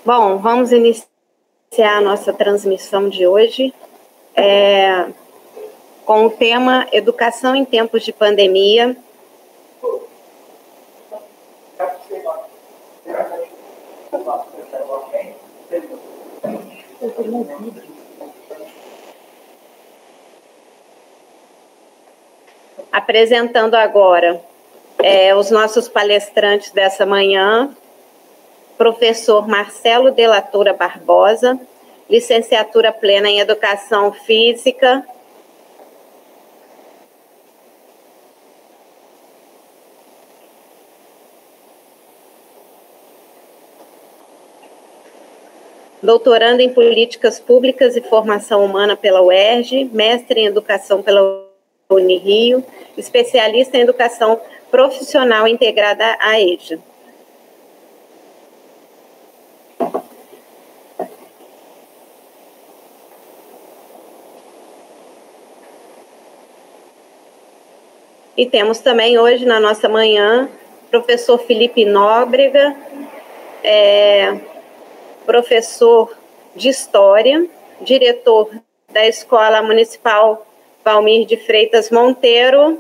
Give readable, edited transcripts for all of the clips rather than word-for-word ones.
Bom, vamos iniciar a nossa transmissão de hoje com o tema Educação em Tempos de Pandemia. Apresentando agora os nossos palestrantes dessa manhã, professor Marcelo Delatura Barbosa, licenciatura plena em Educação Física, doutorando em Políticas Públicas e Formação Humana pela UERJ, mestre em Educação pela Unirio, especialista em Educação Profissional integrada à EJA. E temos também hoje, na nossa manhã, professor Felipe Nóbrega, professor de História, diretor da Escola Municipal Valmir de Freitas Monteiro,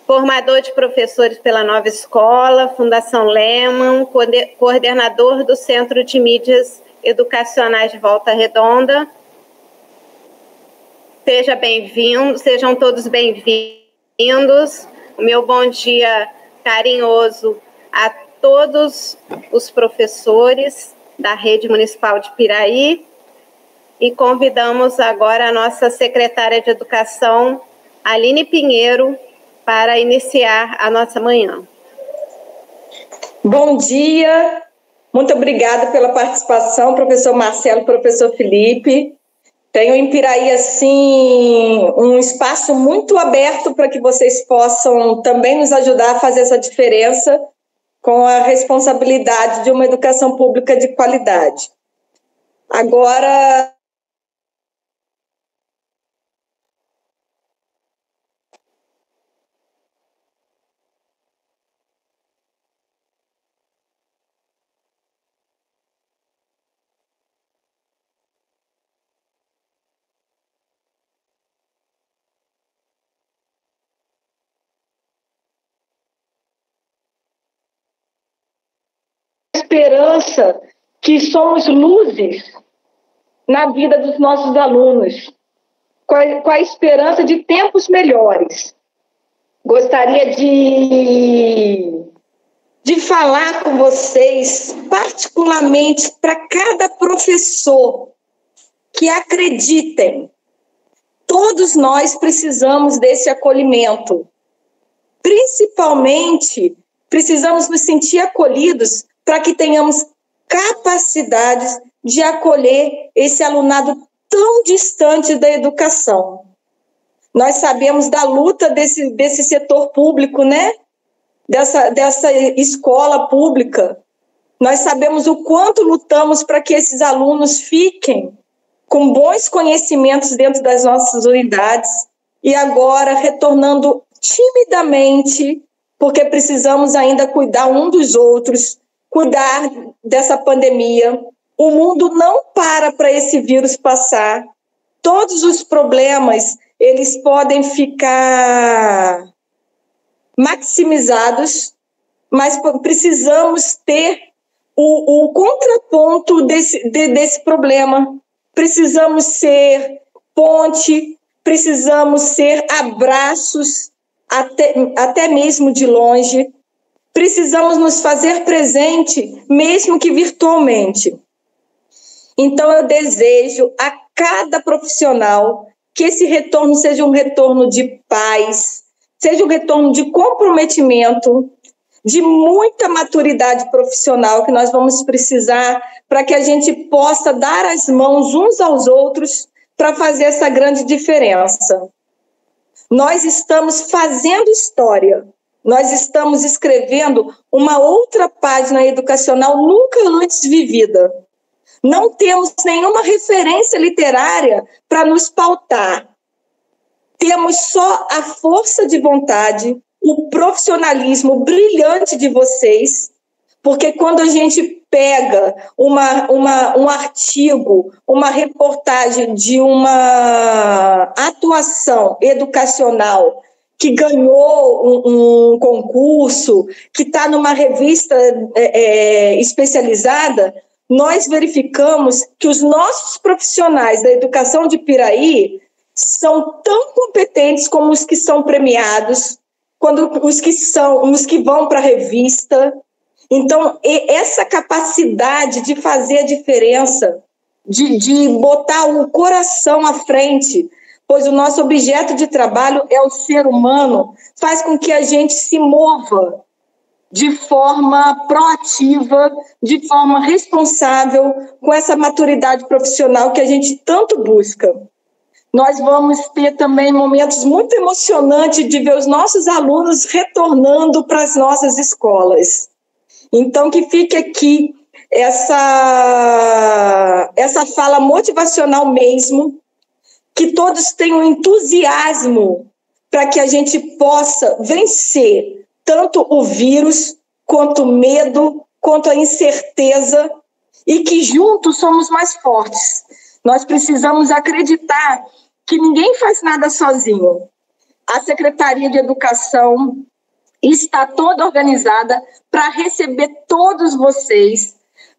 formador de professores pela Nova Escola, Fundação Lehman, coordenador do Centro de Mídias Educacionais de Volta Redonda. Sejam todos bem-vindos. O meu bom dia carinhoso a todos os professores da Rede Municipal de Piraí e convidamos agora a nossa secretária de Educação, Aline Pinheiro, para iniciar a nossa manhã. Bom dia, muito obrigada pela participação, professor Marcelo, professor Felipe. Tenho em Piraí, assim, um espaço muito aberto para que vocês possam também nos ajudar a fazer essa diferença com a responsabilidade de uma educação pública de qualidade. Agora, esperança que somos luzes na vida dos nossos alunos, com a esperança de tempos melhores. Gostaria de falar com vocês, particularmente para cada professor, que acreditem, todos nós precisamos desse acolhimento. Principalmente, precisamos nos sentir acolhidos para que tenhamos capacidade de acolher esse alunado tão distante da educação. Nós sabemos da luta desse setor público, né? Dessa escola pública. Nós sabemos o quanto lutamos para que esses alunos fiquem com bons conhecimentos dentro das nossas unidades e agora retornando timidamente, porque precisamos ainda cuidar um dos outros, cuidar dessa pandemia. O mundo não para esse vírus passar. Todos os problemas, eles podem ficar maximizados, mas precisamos ter o contraponto desse problema. Precisamos ser ponte, precisamos ser abraços, até mesmo de longe. Precisamos nos fazer presente, mesmo que virtualmente. Então, eu desejo a cada profissional que esse retorno seja um retorno de paz, seja um retorno de comprometimento, de muita maturidade profissional que nós vamos precisar para que a gente possa dar as mãos uns aos outros para fazer essa grande diferença. Nós estamos fazendo história, nós estamos escrevendo uma outra página educacional nunca antes vivida. Não temos nenhuma referência literária para nos pautar. Temos só a força de vontade, o profissionalismo brilhante de vocês, porque quando a gente pega um artigo, uma reportagem de uma atuação educacional que ganhou um concurso, que está numa revista especializada, nós verificamos que os nossos profissionais da educação de Piraí são tão competentes como os que são premiados, os que vão para a revista. Então, essa capacidade de fazer a diferença, de botar o coração à frente, pois o nosso objeto de trabalho é o ser humano, faz com que a gente se mova de forma proativa, de forma responsável, com essa maturidade profissional que a gente tanto busca. Nós vamos ter também momentos muito emocionantes de ver os nossos alunos retornando para as nossas escolas. Então, que fique aqui essa fala motivacional mesmo, que todos tenham entusiasmo para que a gente possa vencer tanto o vírus, quanto o medo, quanto a incerteza, e que juntos somos mais fortes. Nós precisamos acreditar que ninguém faz nada sozinho. A Secretaria de Educação está toda organizada para receber todos vocês,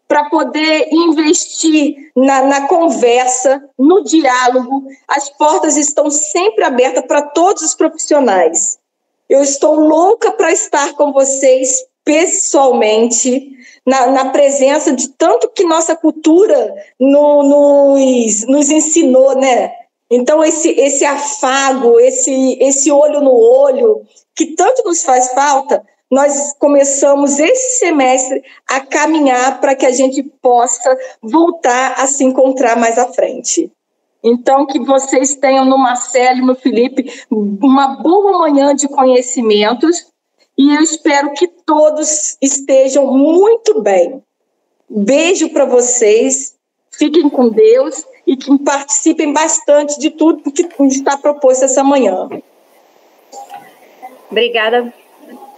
para poder investir na conversa, no diálogo. As portas estão sempre abertas para todos os profissionais. Eu estou louca para estar com vocês pessoalmente, na presença de tanto que nossa cultura nos ensinou, né? Então, esse afago, esse olho no olho, que tanto nos faz falta, nós começamos esse semestre a caminhar para que a gente possa voltar a se encontrar mais à frente. Então, que vocês tenham no Marcelo e no Felipe uma boa manhã de conhecimentos, e eu espero que todos estejam muito bem. Beijo para vocês, fiquem com Deus e que participem bastante de tudo que está proposto essa manhã. Obrigada,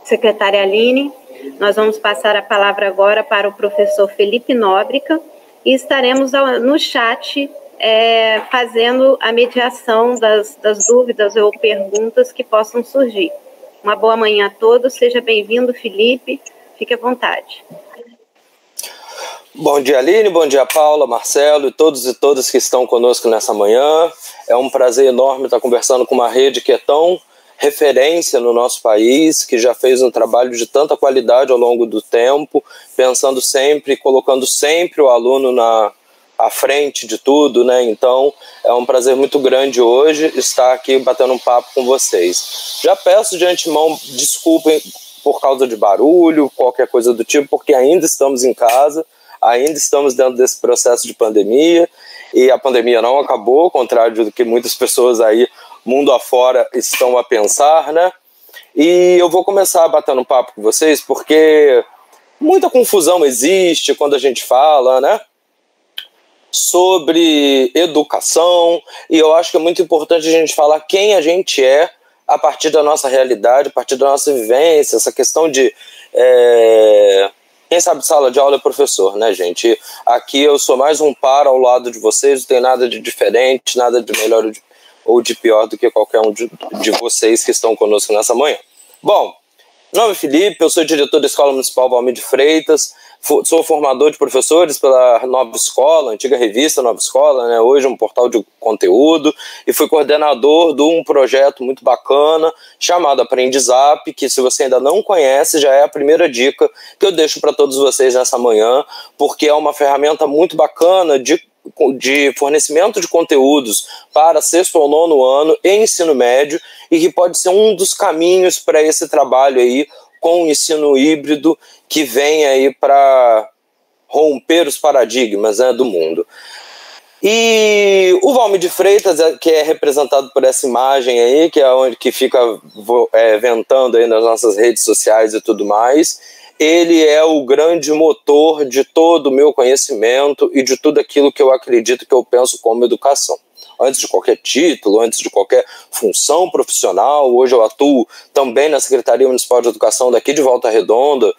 secretária Aline. Nós vamos passar a palavra agora para o professor Felipe Nóbrega e estaremos no chat fazendo a mediação das dúvidas ou perguntas que possam surgir. Uma boa manhã a todos, seja bem-vindo, Felipe, fique à vontade. Bom dia, Aline, bom dia, Paula, Marcelo e todos e todas que estão conosco nessa manhã. É um prazer enorme estar conversando com uma rede que é tão referência no nosso país, que já fez um trabalho de tanta qualidade ao longo do tempo, pensando sempre, colocando sempre o aluno à frente de tudo, né? Então, é um prazer muito grande hoje estar aqui batendo um papo com vocês. Já peço de antemão desculpem por causa de barulho, qualquer coisa do tipo, porque ainda estamos em casa, ainda estamos dentro desse processo de pandemia, e a pandemia não acabou, ao contrário do que muitas pessoas aí, mundo afora, estão a pensar, né? E eu vou começar batendo um papo com vocês, porque muita confusão existe quando a gente fala, né, sobre educação, e eu acho que é muito importante a gente falar quem a gente é a partir da nossa realidade, a partir da nossa vivência, essa questão de quem sabe sala de aula é professor, né, gente? Aqui eu sou mais um par ao lado de vocês, não tem nada de diferente, nada de melhor ou de pior do que qualquer um de vocês que estão conosco nessa manhã. Bom, meu nome é Felipe, eu sou diretor da Escola Municipal Valmir de Freitas, sou formador de professores pela Nova Escola, antiga revista Nova Escola, né, hoje um portal de conteúdo, e fui coordenador de um projeto muito bacana chamado Aprendizap, que se você ainda não conhece, já é a primeira dica que eu deixo para todos vocês nessa manhã, porque é uma ferramenta muito bacana de fornecimento de conteúdos para sexto ou nono ano e ensino médio, e que pode ser um dos caminhos para esse trabalho aí com o ensino híbrido que vem aí para romper os paradigmas, né, do mundo. E o Valmir de Freitas, que é representado por essa imagem aí, que é onde que fica ventando aí nas nossas redes sociais e tudo mais, ele é o grande motor de todo o meu conhecimento e de tudo aquilo que eu acredito, que eu penso como educação. antes de qualquer título, antes de qualquer função profissional. Hoje eu atuo também na Secretaria Municipal de Educação daqui de Volta Redonda,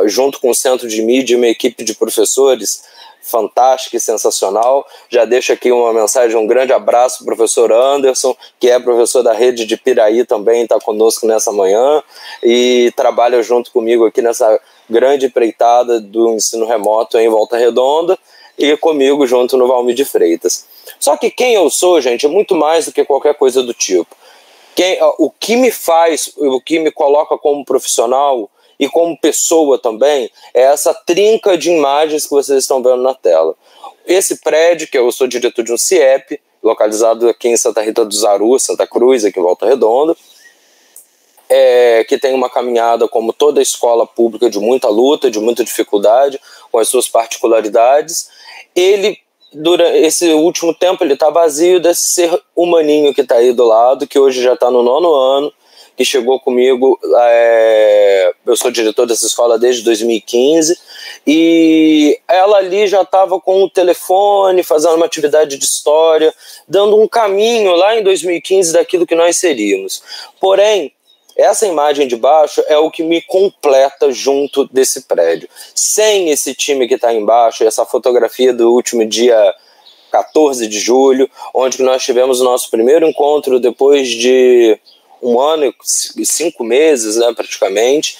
junto com o Centro de Mídia e uma equipe de professores fantástica e sensacional. Já deixo aqui uma mensagem, um grande abraço para o professor Anderson, que é professor da rede de Piraí, também está conosco nessa manhã e trabalha junto comigo aqui nessa grande empreitada do ensino remoto em Volta Redonda e comigo junto no Valmir de Freitas. Só que quem eu sou, gente, é muito mais do que qualquer coisa do tipo. O que me faz, o que me coloca como profissional e como pessoa também, é essa trinca de imagens que vocês estão vendo na tela. Esse prédio, que eu sou diretor de um CIEP, localizado aqui em Santa Rita do Zaru, Santa Cruz, aqui em Volta Redonda, que tem uma caminhada como toda escola pública de muita luta, de muita dificuldade, com as suas particularidades. Ele, durante esse último tempo, ele está vazio desse ser humaninho que está aí do lado, que hoje já está no 9º ano, que chegou comigo, eu sou diretor dessa escola desde 2015, e ela ali já estava com o telefone, fazendo uma atividade de história, dando um caminho lá em 2015 daquilo que nós seríamos. Porém, essa imagem de baixo é o que me completa junto desse prédio. Sem esse time que está embaixo, essa fotografia do último dia 14 de julho, onde nós tivemos o nosso primeiro encontro depois de 1 ano e 5 meses, né, praticamente.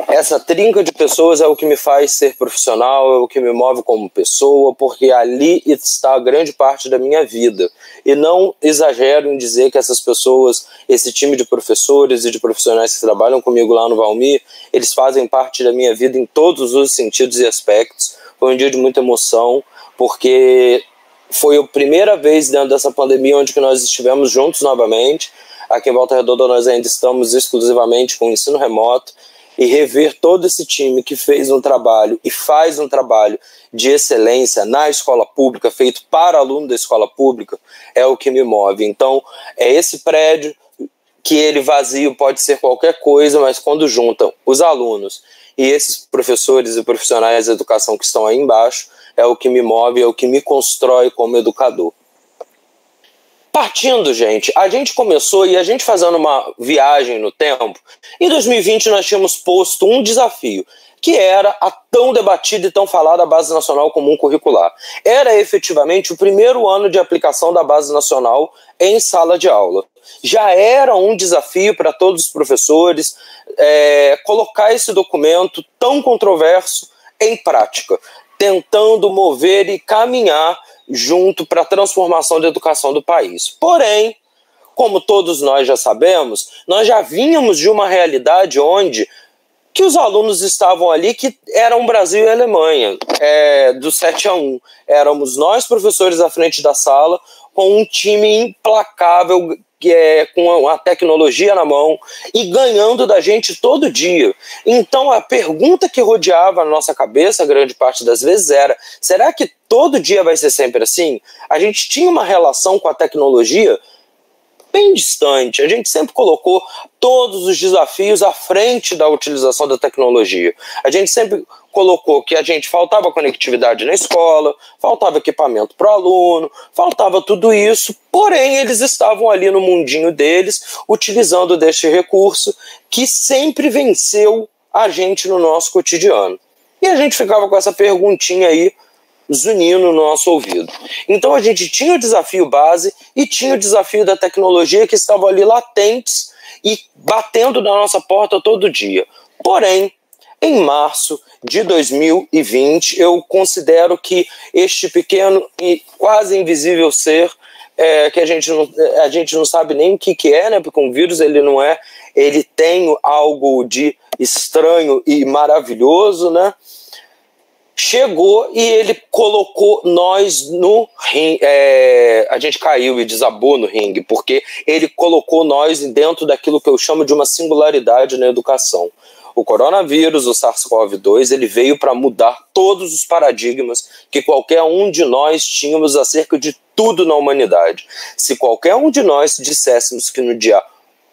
Essa trinca de pessoas é o que me faz ser profissional, é o que me move como pessoa, porque ali está a grande parte da minha vida. E não exagero em dizer que essas pessoas, esse time de professores e de profissionais que trabalham comigo lá no Valmir, eles fazem parte da minha vida em todos os sentidos e aspectos. Foi um dia de muita emoção, porque foi a primeira vez dentro dessa pandemia onde que nós estivemos juntos novamente. Aqui em Volta Redonda nós ainda estamos exclusivamente com o ensino remoto, e rever todo esse time que fez um trabalho e faz um trabalho de excelência na escola pública, feito para aluno da escola pública, é o que me move. Então, é esse prédio que ele vazio pode ser qualquer coisa, mas quando juntam os alunos e esses professores e profissionais da educação que estão aí embaixo, é o que me move, é o que me constrói como educador. Partindo, gente, a gente começou e a gente fazendo uma viagem no tempo, em 2020 nós tínhamos posto um desafio, que era a tão debatida e tão falada Base Nacional Comum Curricular. Era efetivamente o primeiro ano de aplicação da Base Nacional em sala de aula. Já era um desafio para todos os professores colocar esse documento tão controverso em prática, tentando mover e caminhar junto para a transformação da educação do país. Porém, como todos nós já sabemos, nós já vínhamos de uma realidade onde que os alunos estavam ali que eram Brasil e Alemanha, do 7-1. Éramos nós, professores, à frente da sala, com um time implacável, com a tecnologia na mão e ganhando da gente todo dia. Então a pergunta que rodeava a nossa cabeça, grande parte das vezes, era: será que todo dia vai ser sempre assim? A gente tinha uma relação com a tecnologia bem distante. A gente sempre colocou todos os desafios à frente da utilização da tecnologia. A gente sempre colocou que a gente faltava conectividade na escola, faltava equipamento para o aluno, faltava tudo isso, porém eles estavam ali no mundinho deles, utilizando deste recurso que sempre venceu a gente no nosso cotidiano. E a gente ficava com essa perguntinha aí, zunindo no nosso ouvido. Então a gente tinha o desafio base e tinha o desafio da tecnologia que estavam ali latentes e batendo na nossa porta todo dia. Porém, em março de 2020, eu considero que este pequeno e quase invisível ser, que a gente não sabe nem o que é, né? Porque um vírus ele tem algo de estranho e maravilhoso, né? Chegou e ele colocou nós no ringue. A gente caiu e desabou no ringue, porque ele colocou nós dentro daquilo que eu chamo de uma singularidade na educação. O coronavírus, o SARS-CoV-2, ele veio para mudar todos os paradigmas que qualquer um de nós tínhamos acerca de tudo na humanidade. Se qualquer um de nós disséssemos que no dia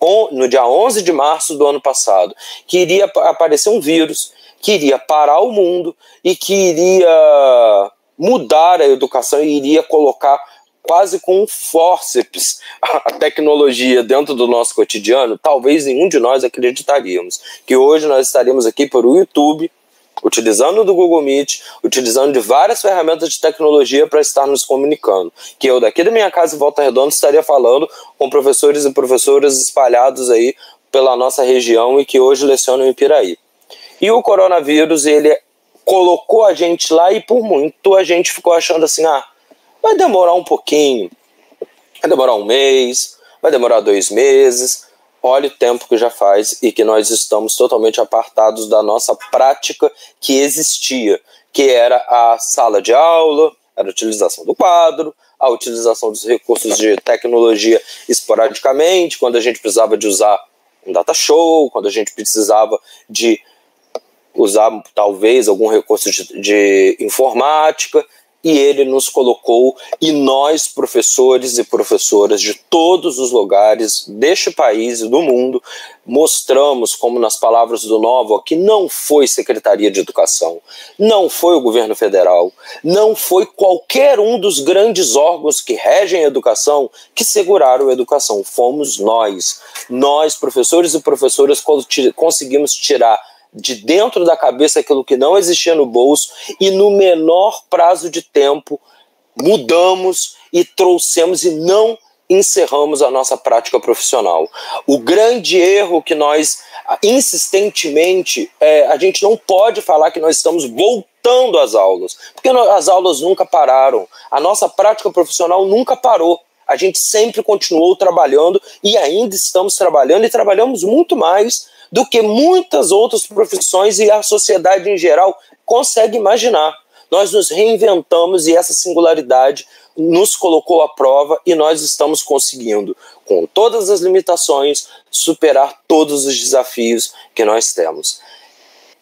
11 de março do ano passado que iria aparecer um vírus, que iria parar o mundo e que iria mudar a educação e iria colocar quase com um fórceps a tecnologia dentro do nosso cotidiano, talvez nenhum de nós acreditaríamos que hoje nós estaríamos aqui por o YouTube, utilizando do Google Meet, utilizando de várias ferramentas de tecnologia para estar nos comunicando. Que eu daqui da minha casa em Volta Redonda estaria falando com professores e professoras espalhados aí pela nossa região e que hoje lecionam em Piraí. E o coronavírus, ele colocou a gente lá e por muito a gente ficou achando assim, vai demorar um pouquinho, vai demorar um mês, vai demorar 2 meses. Olha o tempo que já faz e que nós estamos totalmente apartados da nossa prática que existia, que era a sala de aula, era a utilização do quadro, a utilização dos recursos de tecnologia esporadicamente, quando a gente precisava de usar um data show, quando a gente precisava de usar talvez algum recurso de informática. E ele nos colocou, e nós, professores e professoras de todos os lugares deste país e do mundo, mostramos, como nas palavras do Novo, que não foi Secretaria de Educação, não foi o governo federal, não foi qualquer um dos grandes órgãos que regem a educação que seguraram a educação. Fomos nós, professores e professoras, conseguimos tirar de dentro da cabeça aquilo que não existia no bolso e no menor prazo de tempo mudamos e trouxemos e não encerramos a nossa prática profissional. O grande erro que nós insistentemente, a gente não pode falar que nós estamos voltando às aulas, porque as aulas nunca pararam, a nossa prática profissional nunca parou. A gente sempre continuou trabalhando e ainda estamos trabalhando e trabalhamos muito mais do que muitas outras profissões e a sociedade em geral consegue imaginar. Nós nos reinventamos e essa singularidade nos colocou à prova e nós estamos conseguindo, com todas as limitações, superar todos os desafios que nós temos.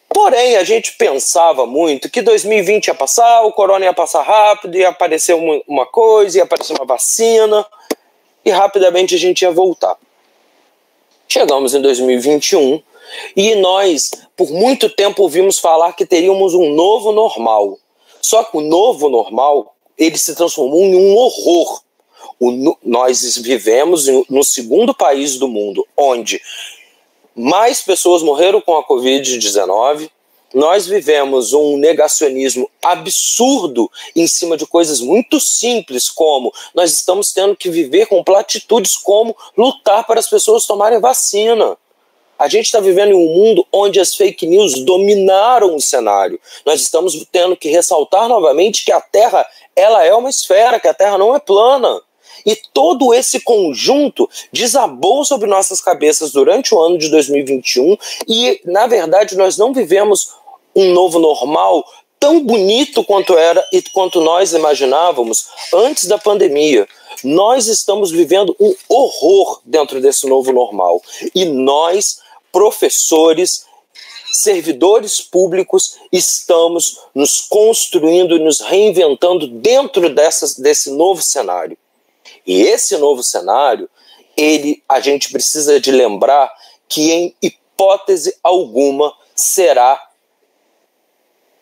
Porém, a gente pensava muito que 2020 ia passar, o corona ia passar rápido, ia aparecer uma coisa, ia aparecer uma vacina e rapidamente a gente ia voltar. Chegamos em 2021 e nós, por muito tempo, ouvimos falar que teríamos um novo normal. Só que o novo normal, ele se transformou em um horror. Nós vivemos no segundo país do mundo, onde mais pessoas morreram com a Covid-19, nós vivemos um negacionismo absurdo em cima de coisas muito simples, como nós estamos tendo que viver com platitudes como lutar para as pessoas tomarem vacina. A gente está vivendo em um mundo onde as fake news dominaram o cenário. Nós estamos tendo que ressaltar novamente que a Terra, ela é uma esfera, que a Terra não é plana. E todo esse conjunto desabou sobre nossas cabeças durante o ano de 2021 e, na verdade, nós não vivemos um novo normal tão bonito quanto era e quanto nós imaginávamos antes da pandemia. Nós estamos vivendo um horror dentro desse novo normal. E nós, professores, servidores públicos, estamos nos construindo e nos reinventando dentro desse novo cenário. E esse novo cenário, a gente precisa de lembrar que em hipótese alguma será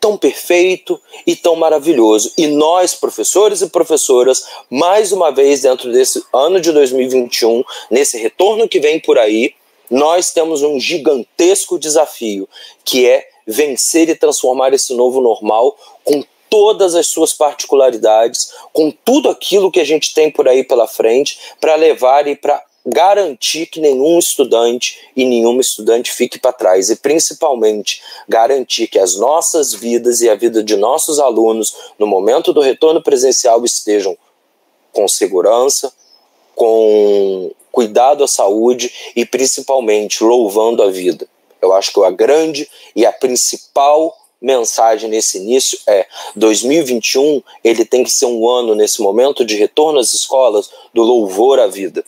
tão perfeito e tão maravilhoso. E nós, professores e professoras, mais uma vez dentro desse ano de 2021, nesse retorno que vem por aí, nós temos um gigantesco desafio, que é vencer e transformar esse novo normal com todas as suas particularidades, com tudo aquilo que a gente tem por aí pela frente, para levar e para garantir que nenhum estudante e nenhuma estudante fique para trás e principalmente garantir que as nossas vidas e a vida de nossos alunos no momento do retorno presencial estejam com segurança, com cuidado à saúde e principalmente louvando a vida. Eu acho que a grande e a principal mensagem nesse início é 2021 ele tem que ser um ano nesse momento de retorno às escolas do louvor à vida.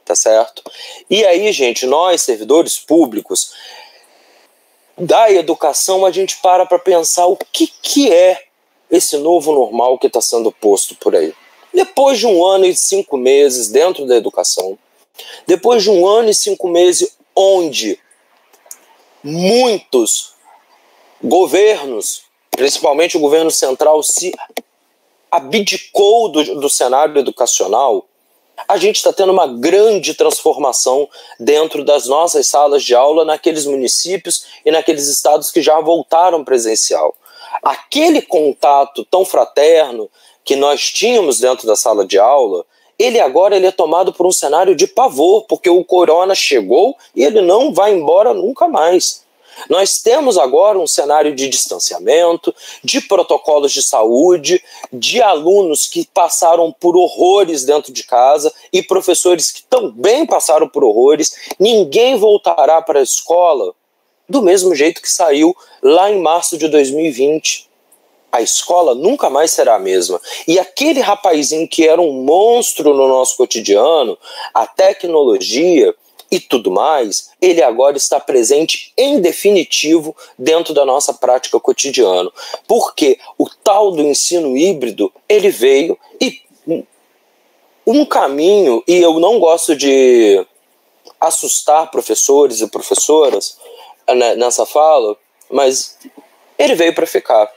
Tá certo? E aí, gente, nós, servidores públicos da educação, a gente para pensar o que é esse novo normal que está sendo posto por aí. Depois de 1 ano e 5 meses dentro da educação, depois de 1 ano e 5 meses onde muitos governos, principalmente o governo central, se abdicou do cenário educacional, a gente está tendo uma grande transformação dentro das nossas salas de aula naqueles municípios e naqueles estados que já voltaram presencial. Aquele contato tão fraterno que nós tínhamos dentro da sala de aula, ele agora é tomado por um cenário de pavor, porque o corona chegou e ele não vai embora nunca mais. Nós temos agora um cenário de distanciamento, de protocolos de saúde, de alunos que passaram por horrores dentro de casa e professores que também passaram por horrores. Ninguém voltará para a escola do mesmo jeito que saiu lá em março de 2020. A escola nunca mais será a mesma. E aquele rapazinho que era um monstro no nosso cotidiano, a tecnologia e tudo mais, ele agora está presente em definitivo dentro da nossa prática cotidiana. Porque o tal do ensino híbrido, ele veio e um caminho, e eu não gosto de assustar professores e professoras nessa fala, mas ele veio para ficar.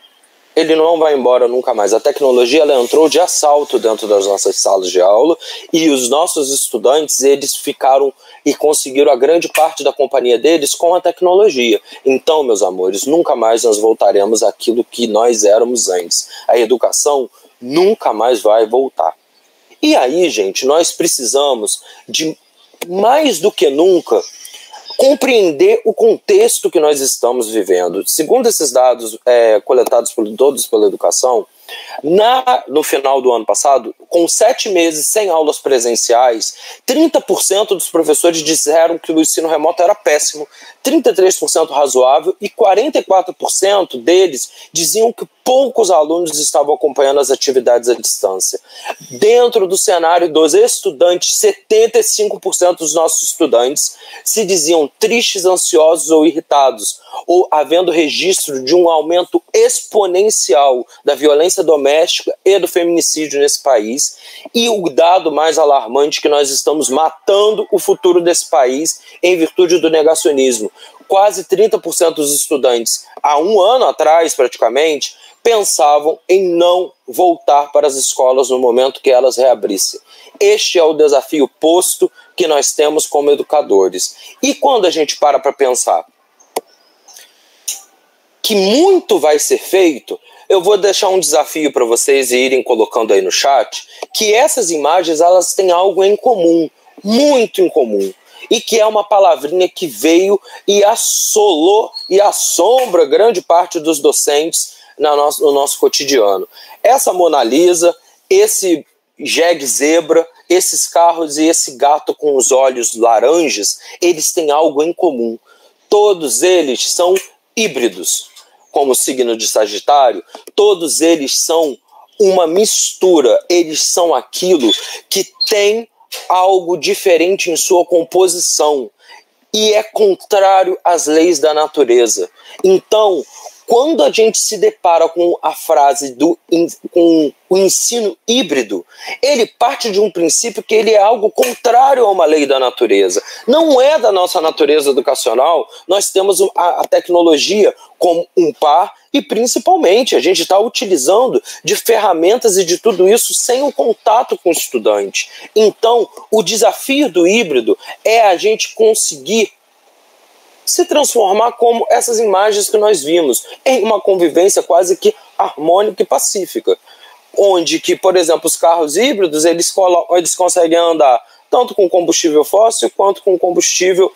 Ele não vai embora nunca mais. A tecnologia, ela entrou de assalto dentro das nossas salas de aula e os nossos estudantes, eles ficaram e conseguiram a grande parte da companhia deles com a tecnologia. Então, meus amores, nunca mais nós voltaremos àquilo que nós éramos antes. A educação nunca mais vai voltar. E aí, gente, nós precisamos de, mais do que nunca, compreender o contexto que nós estamos vivendo. Segundo esses dados coletados todos pela educação, no final do ano passado, com 7 meses sem aulas presenciais, 30% dos professores disseram que o ensino remoto era péssimo, 33% razoável e 44% deles diziam que poucos alunos estavam acompanhando as atividades à distância. Dentro do cenário dos estudantes, 75% dos nossos estudantes se diziam tristes, ansiosos ou irritados, ou havendo registro de um aumento exponencial da violência doméstica e do feminicídio nesse país. E o dado mais alarmante, que nós estamos matando o futuro desse país em virtude do negacionismo. Quase 30% dos estudantes, há um ano atrás praticamente, pensavam em não voltar para as escolas no momento que elas reabrissem. Este é o desafio posto que nós temos como educadores. E quando a gente para pensar que muito vai ser feito, eu vou deixar um desafio para vocês irem colocando aí no chat, que essas imagens, elas têm algo em comum, muito em comum, e que é uma palavrinha que veio e assolou e assombra grande parte dos docentes no nosso cotidiano. Essa Mona Lisa, esse jegue zebra, esses carros e esse gato com os olhos laranjas, eles têm algo em comum. Todos eles são híbridos. Como o signo de Sagitário, todos eles são uma mistura, eles são aquilo que tem algo diferente em sua composição e é contrário às leis da natureza. Então, quando a gente se depara com a frase com o ensino híbrido, ele parte de um princípio que ele é algo contrário a uma lei da natureza. Não é da nossa natureza educacional. Nós temos a tecnologia como um par e, principalmente, a gente está utilizando de ferramentas e de tudo isso sem o contato com o estudante. Então, o desafio do híbrido é a gente conseguir se transformar como essas imagens que nós vimos, em uma convivência quase que harmônica e pacífica, onde que, por exemplo, os carros híbridos, eles conseguem andar tanto com combustível fóssil quanto com combustível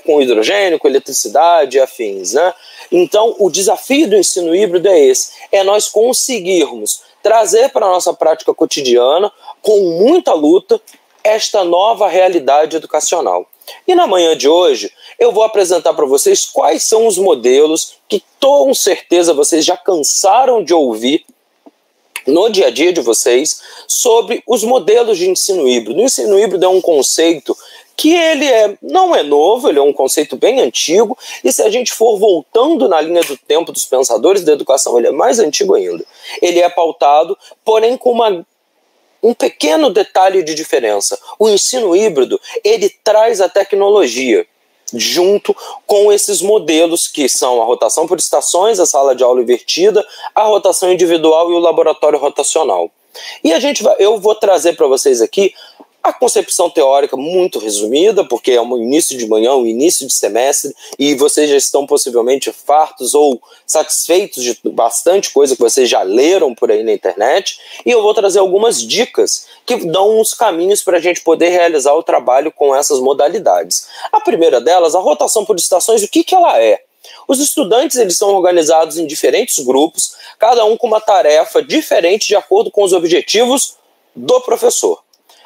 com hidrogênio, com eletricidade e afins, né? Então, o desafio do ensino híbrido é esse, é nós conseguirmos trazer para a nossa prática cotidiana, com muita luta, esta nova realidade educacional. E na manhã de hoje, eu vou apresentar para vocês quais são os modelos que, com certeza, vocês já cansaram de ouvir no dia a dia de vocês sobre os modelos de ensino híbrido. O ensino híbrido é um conceito que ele não é novo, ele é um conceito bem antigo, e se a gente for voltando na linha do tempo dos pensadores da educação, ele é mais antigo ainda. Ele é pautado, porém com um pequeno detalhe de diferença. O ensino híbrido, ele traz a tecnologia junto com esses modelos que são a rotação por estações, a sala de aula invertida, a rotação individual e o laboratório rotacional. E eu vou trazer para vocês aqui a concepção teórica muito resumida, porque é um início de manhã, um início de semestre, e vocês já estão possivelmente fartos ou satisfeitos de bastante coisa que vocês já leram por aí na internet, e eu vou trazer algumas dicas que dão uns caminhos para a gente poder realizar o trabalho com essas modalidades. A primeira delas, a rotação por estações, o que ela é? Os estudantes eles são organizados em diferentes grupos, cada um com uma tarefa diferente de acordo com os objetivos do professor.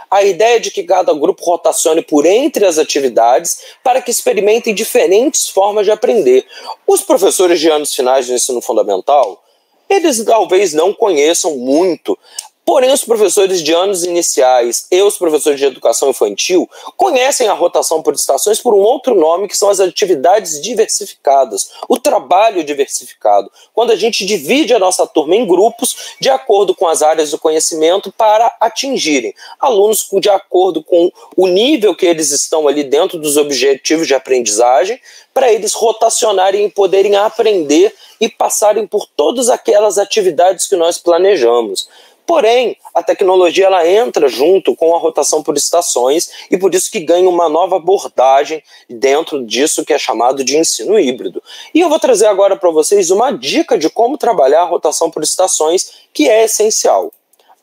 A ideia é de que cada grupo rotacione por entre as atividades para que experimentem diferentes formas de aprender. Os professores de anos finais do ensino fundamental, eles talvez não conheçam muito, porém os professores de anos iniciais e os professores de educação infantil conhecem a rotação por estações por um outro nome, que são as atividades diversificadas, o trabalho diversificado, quando a gente divide a nossa turma em grupos de acordo com as áreas do conhecimento para atingirem alunos de acordo com o nível que eles estão ali dentro dos objetivos de aprendizagem, para eles rotacionarem e poderem aprender e passarem por todas aquelas atividades que nós planejamos. Porém, a tecnologia ela entra junto com a rotação por estações e por isso que ganha uma nova abordagem dentro disso que é chamado de ensino híbrido. E eu vou trazer agora para vocês uma dica de como trabalhar a rotação por estações, que é essencial.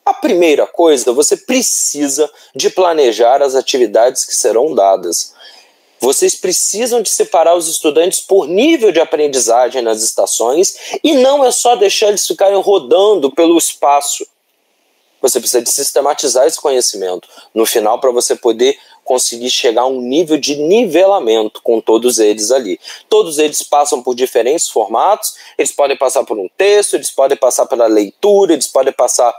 A primeira coisa, você precisa de planejar as atividades que serão dadas. Vocês precisam de separar os estudantes por nível de aprendizagem nas estações e não é só deixar eles ficarem rodando pelo espaço. Você precisa de sistematizar esse conhecimento no final para você poder conseguir chegar a um nível de nivelamento com todos eles ali. Todos eles passam por diferentes formatos, eles podem passar por um texto, eles podem passar pela leitura, eles podem passar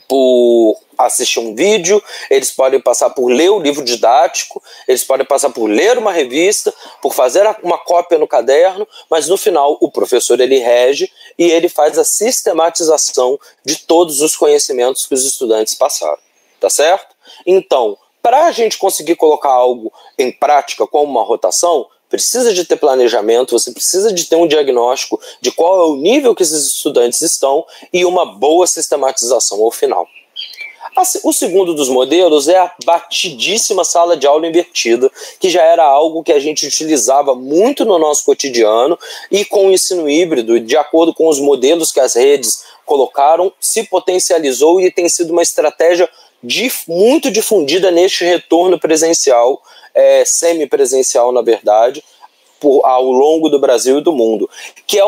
por assistir um vídeo, eles podem passar por ler o livro didático, eles podem passar por ler uma revista, por fazer uma cópia no caderno, mas no final o professor ele rege e ele faz a sistematização de todos os conhecimentos que os estudantes passaram, tá certo? Então, para a gente conseguir colocar algo em prática como uma rotação, precisa de ter planejamento, você precisa de ter um diagnóstico de qual é o nível que esses estudantes estão e uma boa sistematização ao final. O segundo dos modelos é a batidíssima sala de aula invertida, que já era algo que a gente utilizava muito no nosso cotidiano e com o ensino híbrido, de acordo com os modelos que as redes colocaram, se potencializou e tem sido uma estratégia muito difundida neste retorno presencial, semipresencial na verdade, ao longo do Brasil e do mundo, que é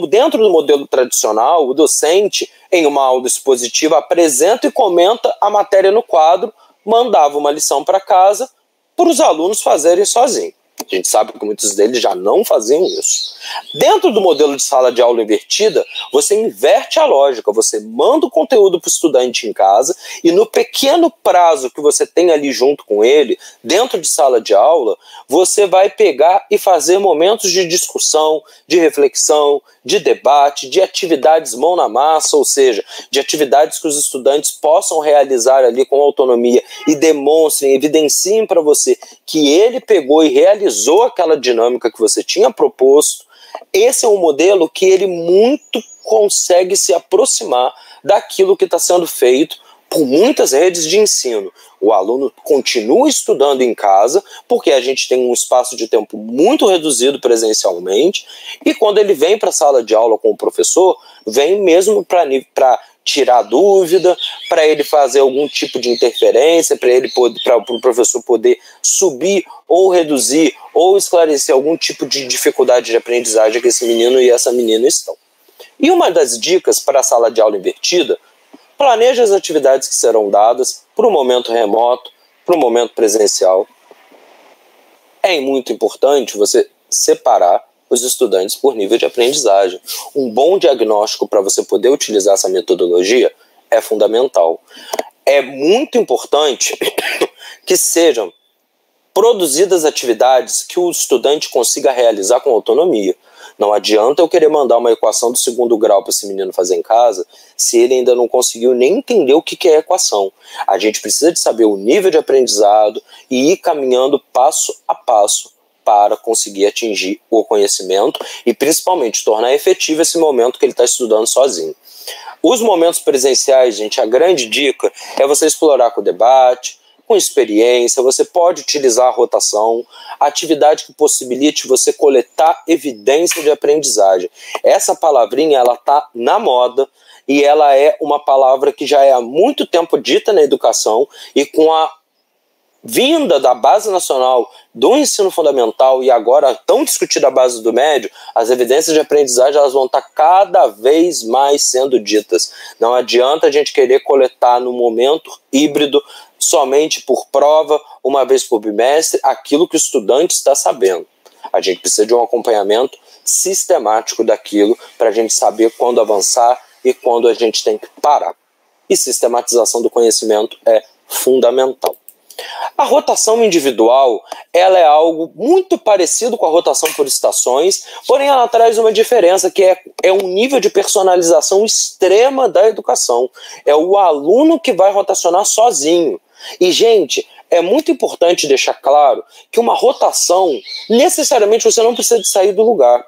dentro do modelo tradicional, o docente, em uma aula expositiva, apresenta e comenta a matéria no quadro, mandava uma lição para casa para os alunos fazerem sozinhos. A gente sabe que muitos deles já não faziam isso. Dentro do modelo de sala de aula invertida, você inverte a lógica, você manda o conteúdo para o estudante em casa e no pequeno prazo que você tem ali junto com ele, dentro de sala de aula, você vai pegar e fazer momentos de discussão, de reflexão, de debate, de atividades mão na massa, ou seja, de atividades que os estudantes possam realizar ali com autonomia e demonstrem, evidenciem para você que ele pegou e realizou aquela dinâmica que você tinha proposto. Esse é um modelo que ele muito consegue se aproximar daquilo que está sendo feito por muitas redes de ensino. O aluno continua estudando em casa, porque a gente tem um espaço de tempo muito reduzido presencialmente, e quando ele vem para a sala de aula com o professor, vem mesmo para tirar dúvida, para ele fazer algum tipo de interferência, para o professor poder subir ou reduzir ou esclarecer algum tipo de dificuldade de aprendizagem que esse menino e essa menina estão. E uma das dicas para a sala de aula invertida: planeje as atividades que serão dadas para o momento remoto, para o momento presencial. É muito importante você separar os estudantes por nível de aprendizagem. Um bom diagnóstico para você poder utilizar essa metodologia é fundamental. É muito importante que sejam produzidas atividades que o estudante consiga realizar com autonomia. Não adianta eu querer mandar uma equação do segundo grau para esse menino fazer em casa se ele ainda não conseguiu nem entender o que é equação. A gente precisa de saber o nível de aprendizado e ir caminhando passo a passo para conseguir atingir o conhecimento e principalmente tornar efetivo esse momento que ele está estudando sozinho. Os momentos presenciais, gente, a grande dica é você explorar com debate, com experiência. Você pode utilizar a rotação, atividade que possibilite você coletar evidência de aprendizagem. Essa palavrinha, ela está na moda e ela é uma palavra que já é há muito tempo dita na educação, e com a vinda da Base Nacional do Ensino Fundamental e agora tão discutida a base do médio, as evidências de aprendizagem elas vão estar cada vez mais sendo ditas. Não adianta a gente querer coletar no momento híbrido, somente por prova, uma vez por bimestre, aquilo que o estudante está sabendo. A gente precisa de um acompanhamento sistemático daquilo para a gente saber quando avançar e quando a gente tem que parar. E sistematização do conhecimento é fundamental. A rotação individual, ela é algo muito parecido com a rotação por estações, porém ela traz uma diferença, que é um nível de personalização extrema da educação. É o aluno que vai rotacionar sozinho. E, gente, é muito importante deixar claro que uma rotação, necessariamente você não precisa de sair do lugar.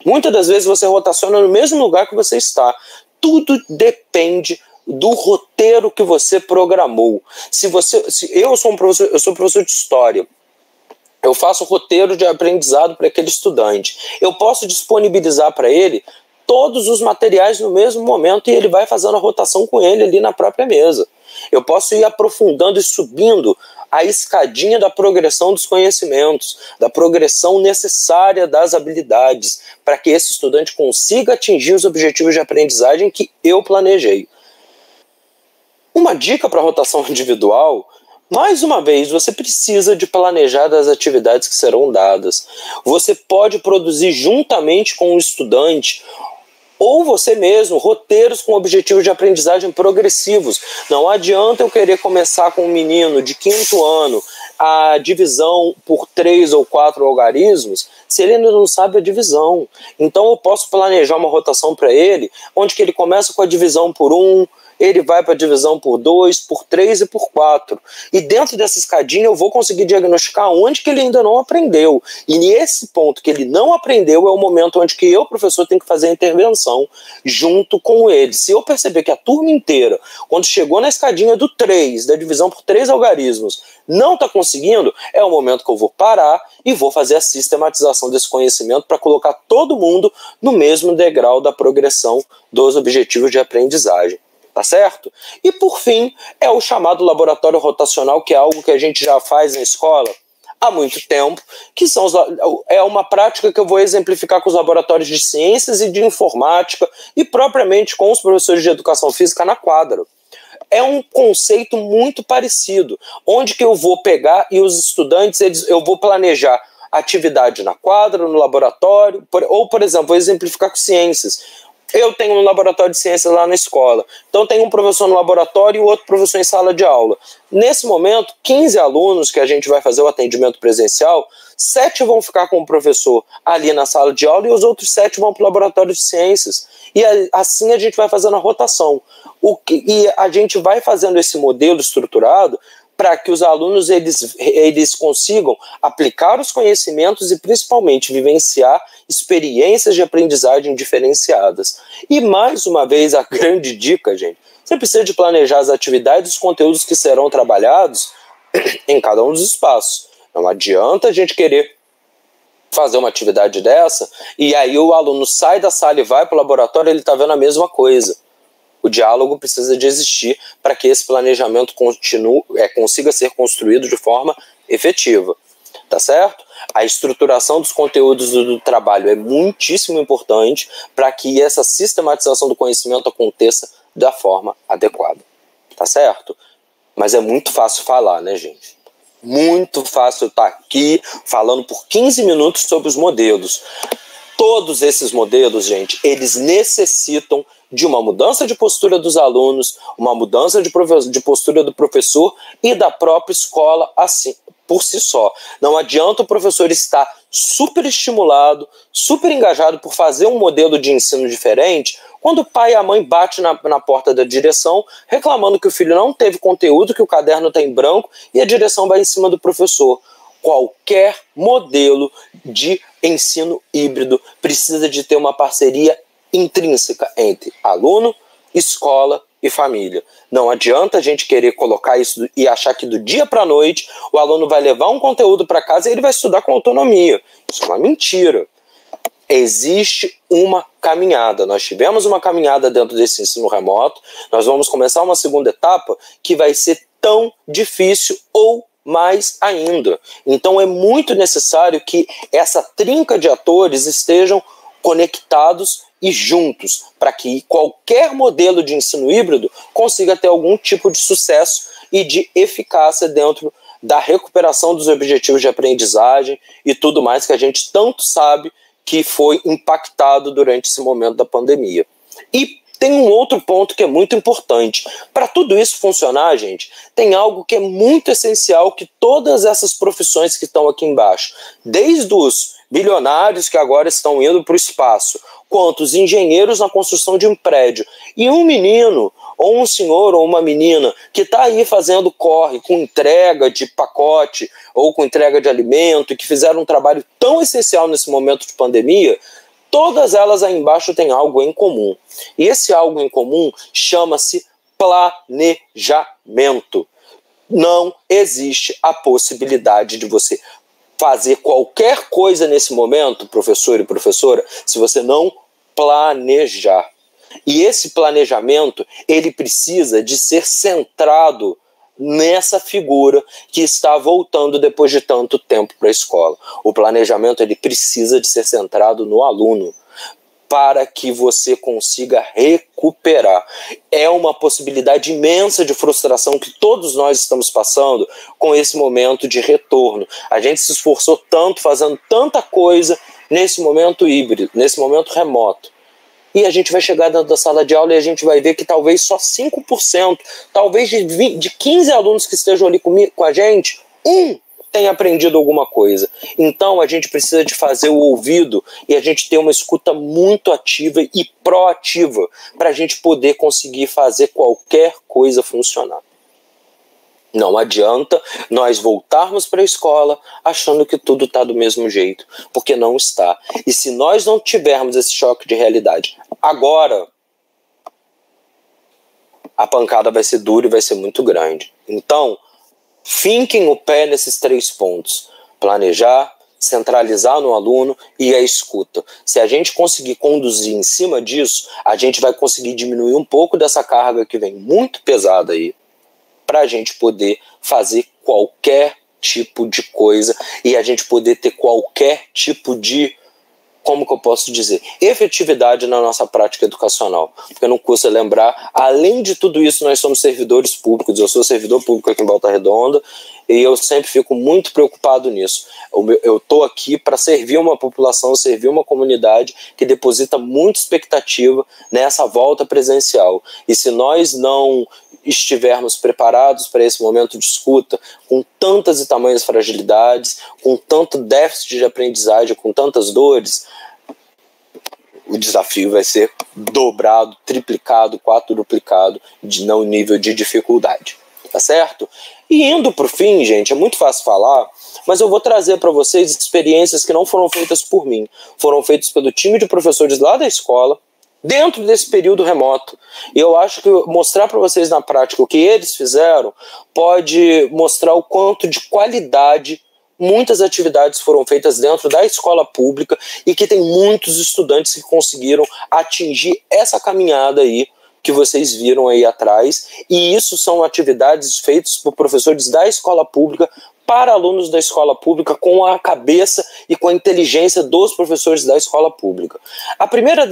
Muitas das vezes você rotaciona no mesmo lugar que você está. Tudo depende do roteiro que você programou. Eu sou professor de história, eu faço roteiro de aprendizado para aquele estudante. Eu posso disponibilizar para ele todos os materiais no mesmo momento e ele vai fazendo a rotação com ele ali na própria mesa. Eu posso ir aprofundando e subindo a escadinha da progressão dos conhecimentos, da progressão necessária das habilidades, para que esse estudante consiga atingir os objetivos de aprendizagem que eu planejei. Uma dica para a rotação individual: mais uma vez, você precisa de planejar as atividades que serão dadas. Você pode produzir juntamente com o estudante, ou você mesmo, roteiros com objetivos de aprendizagem progressivos. Não adianta eu querer começar com um menino de 5º ano a divisão por 3 ou 4 algarismos, se ele ainda não sabe a divisão. Então eu posso planejar uma rotação para ele, onde que ele começa com a divisão por 1, ele vai para a divisão por 2, por 3 e por 4. E dentro dessa escadinha eu vou conseguir diagnosticar onde que ele ainda não aprendeu. E nesse ponto que ele não aprendeu é o momento onde que eu, professor, tenho que fazer a intervenção junto com ele. Se eu perceber que a turma inteira, quando chegou na escadinha do 3, da divisão por 3 algarismos, não está conseguindo, é o momento que eu vou parar e vou fazer a sistematização desse conhecimento para colocar todo mundo no mesmo degrau da progressão dos objetivos de aprendizagem. Tá certo? E por fim, é o chamado laboratório rotacional, que é algo que a gente já faz na escola há muito tempo, que é uma prática que eu vou exemplificar com os laboratórios de ciências e de informática e propriamente com os professores de educação física na quadra. É um conceito muito parecido, onde que eu vou pegar e os estudantes, eu vou planejar atividade na quadra, no laboratório, ou, por exemplo, vou exemplificar com ciências. Eu tenho um laboratório de ciências lá na escola, então tem um professor no laboratório e o outro professor em sala de aula. Nesse momento, 15 alunos que a gente vai fazer o atendimento presencial, 7 vão ficar com o professor ali na sala de aula e os outros 7 vão para o laboratório de ciências. E assim a gente vai fazendo a rotação. E a gente vai fazendo esse modelo estruturado para que os alunos eles consigam aplicar os conhecimentos e principalmente vivenciar experiências de aprendizagem diferenciadas. E mais uma vez, a grande dica, gente, você precisa de planejar as atividades e os conteúdos que serão trabalhados em cada um dos espaços. Não adianta a gente querer fazer uma atividade dessa e aí o aluno sai da sala e vai para o laboratório e ele está vendo a mesma coisa. O diálogo precisa de existir para que esse planejamento consiga ser construído de forma efetiva, tá certo? A estruturação dos conteúdos do trabalho é muitíssimo importante para que essa sistematização do conhecimento aconteça da forma adequada, tá certo? Mas é muito fácil falar, né, gente? Muito fácil estar aqui falando por 15 minutos sobre os modelos. Todos esses modelos, gente, eles necessitam de uma mudança de postura dos alunos, uma mudança de postura do professor e da própria escola assim, por si só. Não adianta o professor estar super estimulado, super engajado por fazer um modelo de ensino diferente, quando o pai e a mãe batem na porta da direção reclamando que o filho não teve conteúdo, que o caderno está em branco e a direção vai em cima do professor. qualquer modelo de ensino híbrido precisa de ter uma parceria intrínseca entre aluno, escola e família. Não adianta a gente querer colocar isso e achar que do dia para a noite o aluno vai levar um conteúdo para casa e ele vai estudar com autonomia. Isso é uma mentira. Existe uma caminhada. Nós tivemos uma caminhada dentro desse ensino remoto. Nós vamos começar uma segunda etapa que vai ser tão difícil ou mais ainda. Então é muito necessário que essa trinca de atores estejam conectados e juntos, para que qualquer modelo de ensino híbrido consiga ter algum tipo de sucesso e de eficácia dentro da recuperação dos objetivos de aprendizagem e tudo mais que a gente tanto sabe que foi impactado durante esse momento da pandemia. E tem um outro ponto que é muito importante. Para tudo isso funcionar, gente, tem algo que é muito essencial que todas essas profissões que estão aqui embaixo, desde os bilionários que agora estão indo para o espaço, quanto os engenheiros na construção de um prédio, e um menino, ou um senhor, ou uma menina, que está aí fazendo corre com entrega de pacote, ou com entrega de alimento, e que fizeram um trabalho tão essencial nesse momento de pandemia, todas elas aí embaixo têm algo em comum. E esse algo em comum chama-se planejamento. Não existe a possibilidade de você fazer qualquer coisa nesse momento, professor e professora, se você não planejar. E esse planejamento, ele precisa de ser centrado nessa figura que está voltando depois de tanto tempo para a escola. O planejamento, ele precisa de ser centrado no aluno, para que você consiga recuperar. É uma possibilidade imensa de frustração que todos nós estamos passando com esse momento de retorno. A gente se esforçou tanto, fazendo tanta coisa nesse momento híbrido, nesse momento remoto. E a gente vai chegar dentro da sala de aula e a gente vai ver que talvez só 5%, talvez de 15 alunos que estejam ali com a gente, tem aprendido alguma coisa. Então a gente precisa de fazer o ouvido e a gente ter uma escuta muito ativa e proativa para a gente poder conseguir fazer qualquer coisa funcionar. Não adianta nós voltarmos para a escola achando que tudo está do mesmo jeito, porque não está. E se nós não tivermos esse choque de realidade agora, a pancada vai ser dura e vai ser muito grande. Então, finquem o pé nesses 3 pontos: planejar, centralizar no aluno e a escuta. Se a gente conseguir conduzir em cima disso, a gente vai conseguir diminuir um pouco dessa carga que vem muito pesada aí, para a gente poder fazer qualquer tipo de coisa e a gente poder ter qualquer tipo de, como que eu posso dizer, efetividade na nossa prática educacional. Porque não custa lembrar, além de tudo isso, nós somos servidores públicos. Eu sou servidor público aqui em Volta Redonda e eu sempre fico muito preocupado nisso. Eu estou aqui para servir uma população, servir uma comunidade que deposita muita expectativa nessa volta presencial. E se nós não estivermos preparados para esse momento de escuta, com tantas e tamanhas fragilidades, com tanto déficit de aprendizagem, com tantas dores, o desafio vai ser dobrado, triplicado, quadruplicado no nível de dificuldade. Tá certo? E indo para o fim, gente, é muito fácil falar, mas eu vou trazer para vocês experiências que não foram feitas por mim, foram feitas pelo time de professores lá da escola, dentro desse período remoto. E eu acho que mostrar para vocês na prática o que eles fizeram pode mostrar o quanto de qualidade muitas atividades foram feitas dentro da escola pública e que tem muitos estudantes que conseguiram atingir essa caminhada aí que vocês viram aí atrás. E isso são atividades feitas por professores da escola pública para alunos da escola pública, com a cabeça e com a inteligência dos professores da escola pública. A primeira,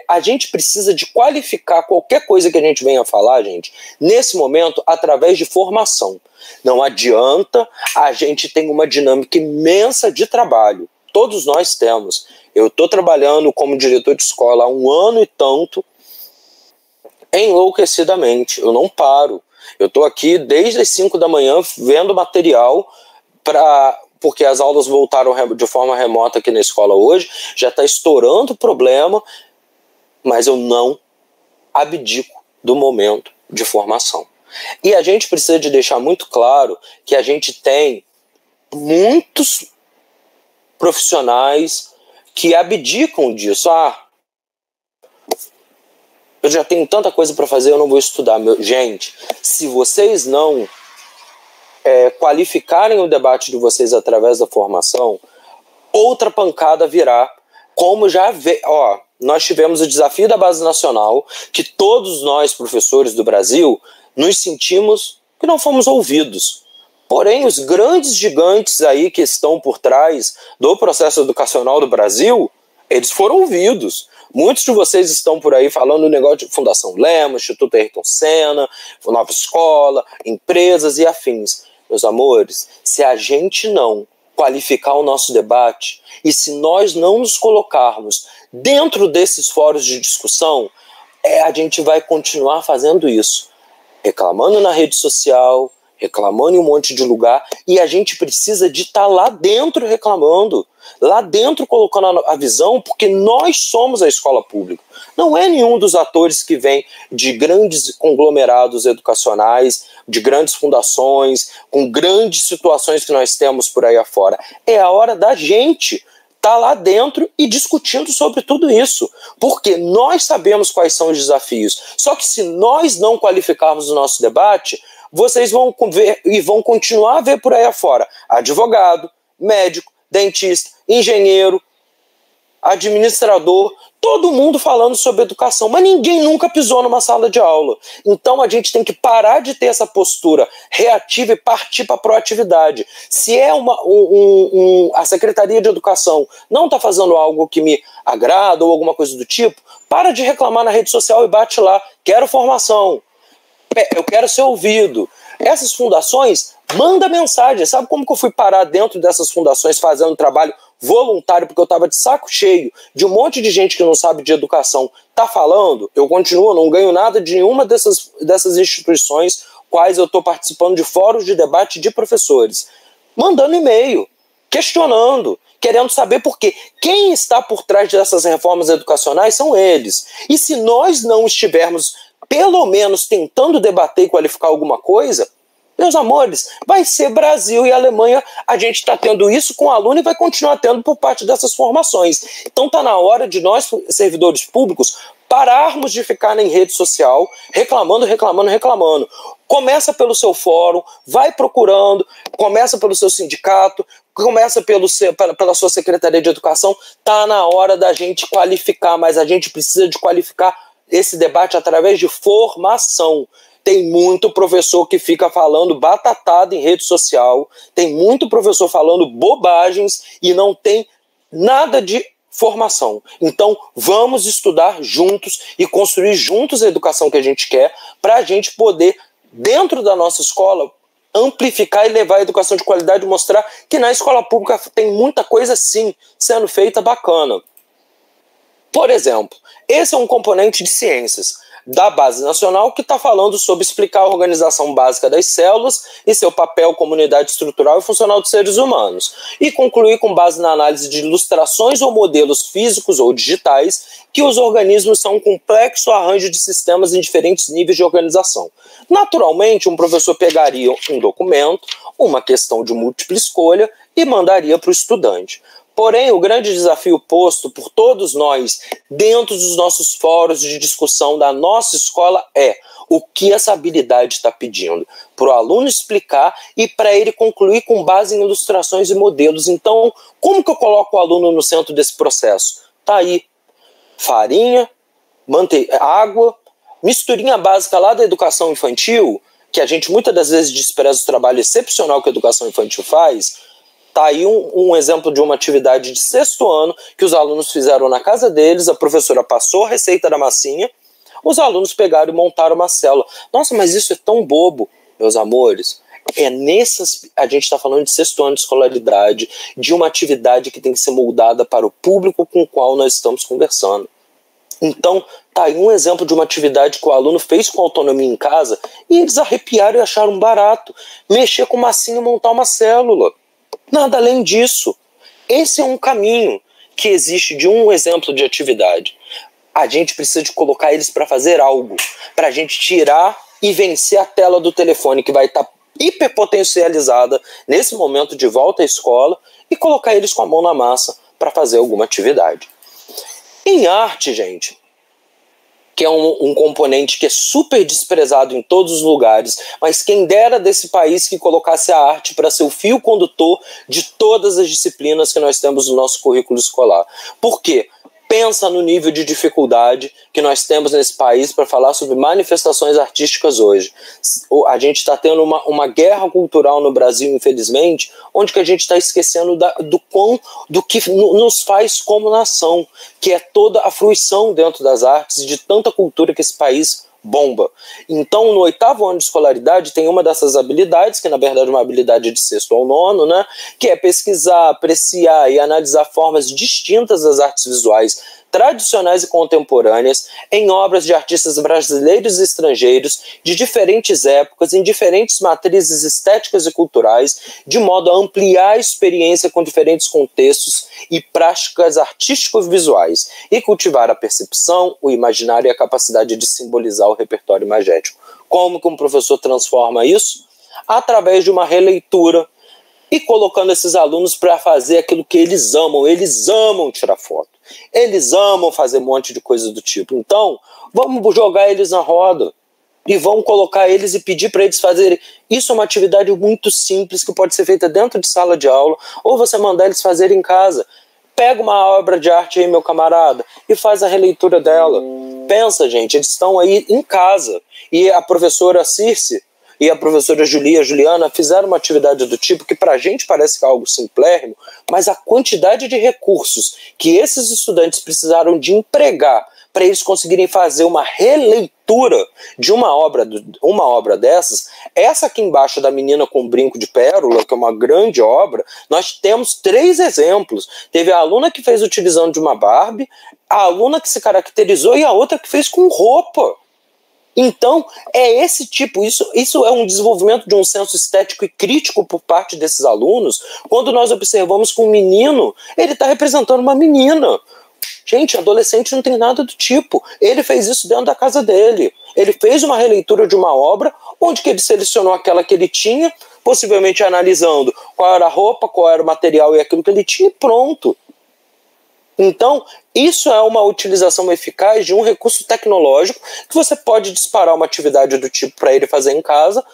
a gente precisa de qualificar qualquer coisa que a gente venha falar, gente, nesse momento, através de formação. Não adianta, a gente tem uma dinâmica imensa de trabalho. Todos nós temos. Eu estou trabalhando como diretor de escola há 1 ano e tanto, enlouquecidamente. Eu não paro. Eu estou aqui desde as 5 da manhã vendo material, porque as aulas voltaram de forma remota aqui na escola hoje, já está estourando o problema, mas eu não abdico do momento de formação. E a gente precisa de deixar muito claro que a gente tem muitos profissionais que abdicam disso. Eu já tenho tanta coisa para fazer, eu não vou estudar. Gente, se vocês não qualificarem o debate de vocês através da formação, outra pancada virá, como já vê. Nós tivemos o desafio da Base Nacional, que todos nós, professores do Brasil, nos sentimos que não fomos ouvidos. Porém, os grandes gigantes aí que estão por trás do processo educacional do Brasil, eles foram ouvidos. Muitos de vocês estão por aí falando do negócio de Fundação Lema, Instituto Ayrton Senna, Nova Escola, empresas e afins. Meus amores, se a gente não qualificar o nosso debate e se nós não nos colocarmos dentro desses fóruns de discussão, a gente vai continuar fazendo isso, reclamando na rede social, reclamando em um monte de lugar, e a gente precisa de estar lá dentro reclamando, lá dentro colocando a visão, porque nós somos a escola pública. Não é nenhum dos atores que vem de grandes conglomerados educacionais, de grandes fundações, com grandes situações que nós temos por aí afora. É a hora da gente estar lá dentro e discutindo sobre tudo isso, porque nós sabemos quais são os desafios. Só que se nós não qualificarmos o nosso debate, vocês vão ver e vão continuar a ver por aí afora advogado, médico, dentista, engenheiro, administrador, todo mundo falando sobre educação, mas ninguém nunca pisou numa sala de aula. Então a gente tem que parar de ter essa postura reativa e partir para a proatividade. Se a Secretaria de Educação não está fazendo algo que me agrada ou alguma coisa do tipo, para de reclamar na rede social e bate lá, quero formação, eu quero ser ouvido. Essas fundações, manda mensagem. Sabe como que eu fui parar dentro dessas fundações fazendo trabalho voluntário, porque eu estava de saco cheio de um monte de gente que não sabe de educação tá falando? Eu continuo, não ganho nada de nenhuma dessas instituições quais eu estou participando de fóruns de debate de professores, mandando e-mail, questionando, querendo saber por quê. Quem está por trás dessas reformas educacionais são eles. E se nós não estivermos pelo menos tentando debater e qualificar alguma coisa, meus amores, vai ser Brasil e Alemanha. A gente está tendo isso com o aluno e vai continuar tendo por parte dessas formações. Então está na hora de nós, servidores públicos, pararmos de ficar em rede social reclamando. Começa pelo seu fórum, vai procurando, começa pelo seu sindicato, começa pela sua Secretaria de Educação. Está na hora da gente qualificar, mas a gente precisa de qualificar esse debate através de formação. Tem muito professor que fica falando batatada em rede social, tem muito professor falando bobagens e não tem nada de formação. Então, vamos estudar juntos e construir juntos a educação que a gente quer, para a gente poder, dentro da nossa escola, amplificar e levar a educação de qualidade e mostrar que na escola pública tem muita coisa, sim, sendo feita bacana. Por exemplo, esse é um componente de ciências da Base Nacional que está falando sobre explicar a organização básica das células e seu papel como unidade estrutural e funcional dos seres humanos, e concluir com base na análise de ilustrações ou modelos físicos ou digitais que os organismos são um complexo arranjo de sistemas em diferentes níveis de organização. Naturalmente, um professor pegaria um documento, uma questão de múltipla escolha e mandaria para o estudante. Porém, o grande desafio posto por todos nós dentro dos nossos fóruns de discussão da nossa escola é o que essa habilidade está pedindo para o aluno explicar e para ele concluir com base em ilustrações e modelos. Então, como que eu coloco o aluno no centro desse processo? Tá aí, farinha, água, misturinha básica lá da educação infantil, que a gente muitas das vezes despreza o trabalho excepcional que a educação infantil faz. Está aí um exemplo de uma atividade de 6º ano que os alunos fizeram na casa deles, a professora passou a receita da massinha, os alunos pegaram e montaram uma célula. Nossa, mas isso é tão bobo, meus amores. A gente está falando de 6º ano de escolaridade, de uma atividade que tem que ser moldada para o público com o qual nós estamos conversando. Então, tá aí um exemplo de uma atividade que o aluno fez com autonomia em casa e eles arrepiaram e acharam barato. Mexer com massinha e montar uma célula. Nada além disso. Esse é um caminho que existe de um exemplo de atividade. A gente precisa de colocar eles para fazer algo, para a gente tirar e vencer a tela do telefone, que vai estar hiperpotencializada nesse momento de volta à escola e colocar eles com a mão na massa para fazer alguma atividade. Em arte, gente, que é um componente que é super desprezado em todos os lugares, mas quem dera desse país que colocasse a arte para ser o fio condutor de todas as disciplinas que nós temos no nosso currículo escolar. Por quê? Pensa no nível de dificuldade que nós temos nesse país para falar sobre manifestações artísticas hoje. A gente está tendo uma guerra cultural no Brasil, infelizmente, onde que a gente está esquecendo do que nos faz como nação, que é toda a fruição dentro das artes, de tanta cultura que esse país bomba. Então, no 8º ano de escolaridade, tem uma dessas habilidades, que na verdade é uma habilidade de 6º ao 9º, né, que é pesquisar, apreciar e analisar formas distintas das artes visuais tradicionais e contemporâneas em obras de artistas brasileiros e estrangeiros de diferentes épocas, em diferentes matrizes estéticas e culturais, de modo a ampliar a experiência com diferentes contextos e práticas artísticos visuais e cultivar a percepção, o imaginário e a capacidade de simbolizar o repertório imagético. Como que um professor transforma isso? Através de uma releitura e colocando esses alunos para fazer aquilo que eles amam tirar foto. Eles amam fazer um monte de coisa do tipo. Então, vamos jogar eles na roda e vamos colocar eles e pedir para eles fazerem. Isso é uma atividade muito simples que pode ser feita dentro de sala de aula ou você mandar eles fazerem em casa. Pega uma obra de arte aí, meu camarada, e faz a releitura dela. Pensa, gente, eles estão aí em casa. E a professora Circe e a professora Juliana fizeram uma atividade do tipo que pra gente parece que é algo simplérrimo, mas a quantidade de recursos que esses estudantes precisaram de empregar para eles conseguirem fazer uma releitura de uma obra dessas, essa aqui embaixo da Menina com Brinco de Pérola, que é uma grande obra, nós temos 3 exemplos. Teve a aluna que fez utilizando de uma Barbie, a aluna que se caracterizou e a outra que fez com roupa. Então, é esse tipo, isso é um desenvolvimento de um senso estético e crítico por parte desses alunos, quando nós observamos que um menino, ele está representando uma menina. Gente, adolescente não tem nada do tipo. Ele fez isso dentro da casa dele. Ele fez uma releitura de uma obra, onde que ele selecionou aquela que ele tinha, possivelmente analisando qual era a roupa, qual era o material e aquilo que ele tinha, e pronto. Então, isso é uma utilização eficaz de um recurso tecnológico que você pode disparar uma atividade do tipo para ele fazer em casa,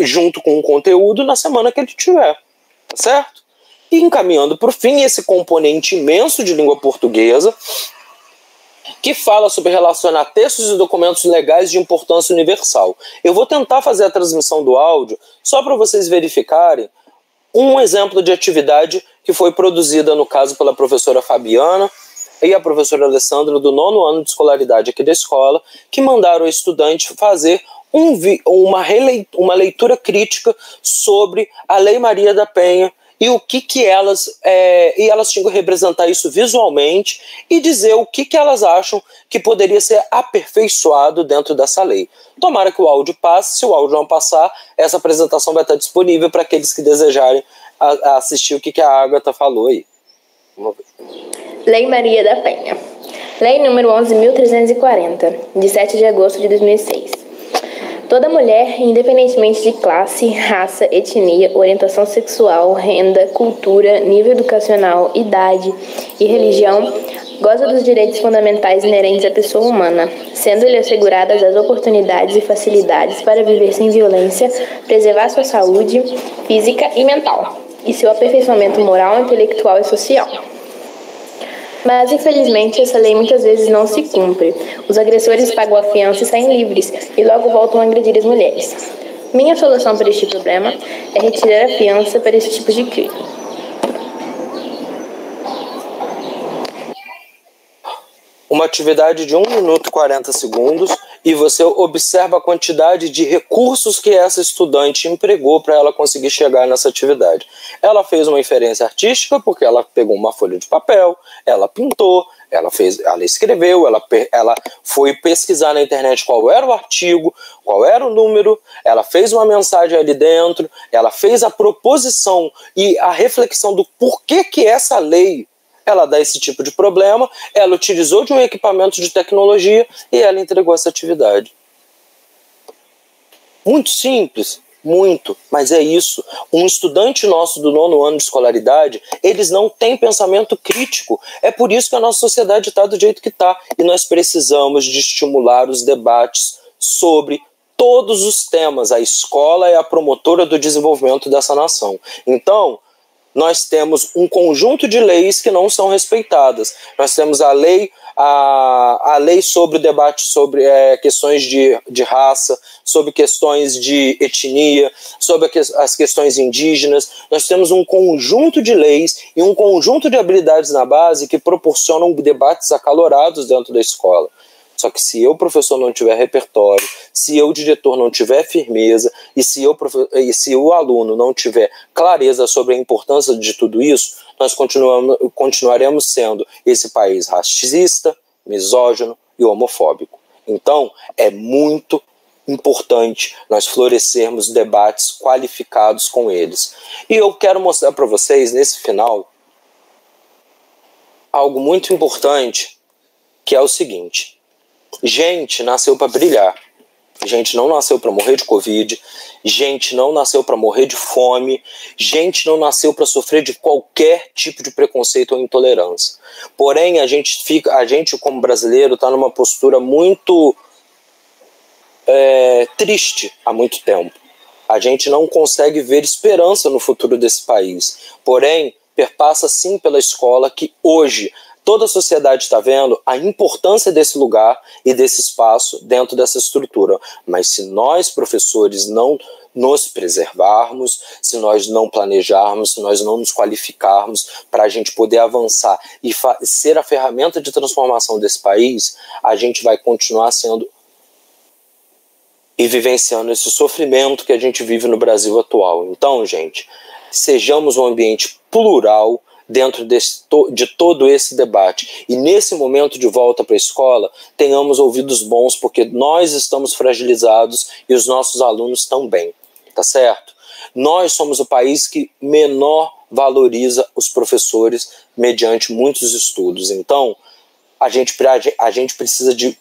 junto com o conteúdo, na semana que ele tiver. Tá certo? E encaminhando para o fim, esse componente imenso de língua portuguesa, que fala sobre relacionar textos e documentos legais de importância universal. Eu vou tentar fazer a transmissão do áudio só para vocês verificarem um exemplo de atividade que foi produzida, no caso, pela professora Fabiana e a professora Alessandra, do 9º ano de escolaridade aqui da escola, que mandaram o estudante fazer uma leitura crítica sobre a Lei Maria da Penha e o que elas tinham que representar isso visualmente e dizer o que elas acham que poderia ser aperfeiçoado dentro dessa lei. Tomara que o áudio passe. Se o áudio não passar, essa apresentação vai estar disponível para aqueles que desejarem assistir o que a Agatha falou aí. Vamos ver. Lei Maria da Penha. Lei número 11.340, de 7 de agosto de 2006. Toda mulher, independentemente de classe, raça, etnia, orientação sexual, renda, cultura, nível educacional, idade e religião, goza dos direitos fundamentais inerentes à pessoa humana, sendo-lhe asseguradas as oportunidades e facilidades para viver sem violência, preservar sua saúde física e mental, e seu aperfeiçoamento moral, intelectual e social. Mas, infelizmente, essa lei muitas vezes não se cumpre. Os agressores pagam a fiança e saem livres, e logo voltam a agredir as mulheres. Minha solução para este problema é retirar a fiança para esse tipo de crime. Uma atividade de 1 minuto e 40 segundos e você observa a quantidade de recursos que essa estudante empregou para ela conseguir chegar nessa atividade. Ela fez uma inferência artística porque ela pegou uma folha de papel, ela pintou, ela escreveu, ela foi pesquisar na internet qual era o artigo, qual era o número, ela fez uma mensagem ali dentro, ela fez a proposição e a reflexão do porquê que essa lei ela dá esse tipo de problema, ela utilizou de um equipamento de tecnologia e ela entregou essa atividade. Muito simples, muito, mas é isso. Um estudante nosso do 9º ano de escolaridade, eles não têm pensamento crítico. É por isso que a nossa sociedade está do jeito que está. E nós precisamos de estimular os debates sobre todos os temas. A escola é a promotora do desenvolvimento dessa nação. Então, nós temos um conjunto de leis que não são respeitadas. Nós temos a lei sobre o debate sobre questões de raça, sobre questões de etnia, sobre as questões indígenas. Nós temos um conjunto de leis e um conjunto de habilidades na base que proporcionam debates acalorados dentro da escola. Só que se eu, professor, não tiver repertório, se eu, diretor, não tiver firmeza, e se o aluno não tiver clareza sobre a importância de tudo isso, nós continuaremos sendo esse país racista, misógino e homofóbico. Então, é muito importante nós florescermos debates qualificados com eles. E eu quero mostrar para vocês, nesse final, algo muito importante, que é o seguinte: gente nasceu para brilhar, gente não nasceu para morrer de Covid, gente não nasceu para morrer de fome, gente não nasceu para sofrer de qualquer tipo de preconceito ou intolerância. Porém, a gente como brasileiro está numa postura muito triste há muito tempo. A gente não consegue ver esperança no futuro desse país. Porém, perpassa sim pela escola, que hoje toda a sociedade está vendo a importância desse lugar e desse espaço dentro dessa estrutura. Mas se nós, professores, não nos preservarmos, se nós não planejarmos, se nós não nos qualificarmos para a gente poder avançar e ser a ferramenta de transformação desse país, a gente vai continuar sendo e vivenciando esse sofrimento que a gente vive no Brasil atual. Então, gente, sejamos um ambiente plural dentro de todo esse debate. E nesse momento de volta para a escola, tenhamos ouvidos bons, porque nós estamos fragilizados e os nossos alunos também, tá certo? Nós somos o país que menor valoriza os professores mediante muitos estudos. Então, a gente precisa de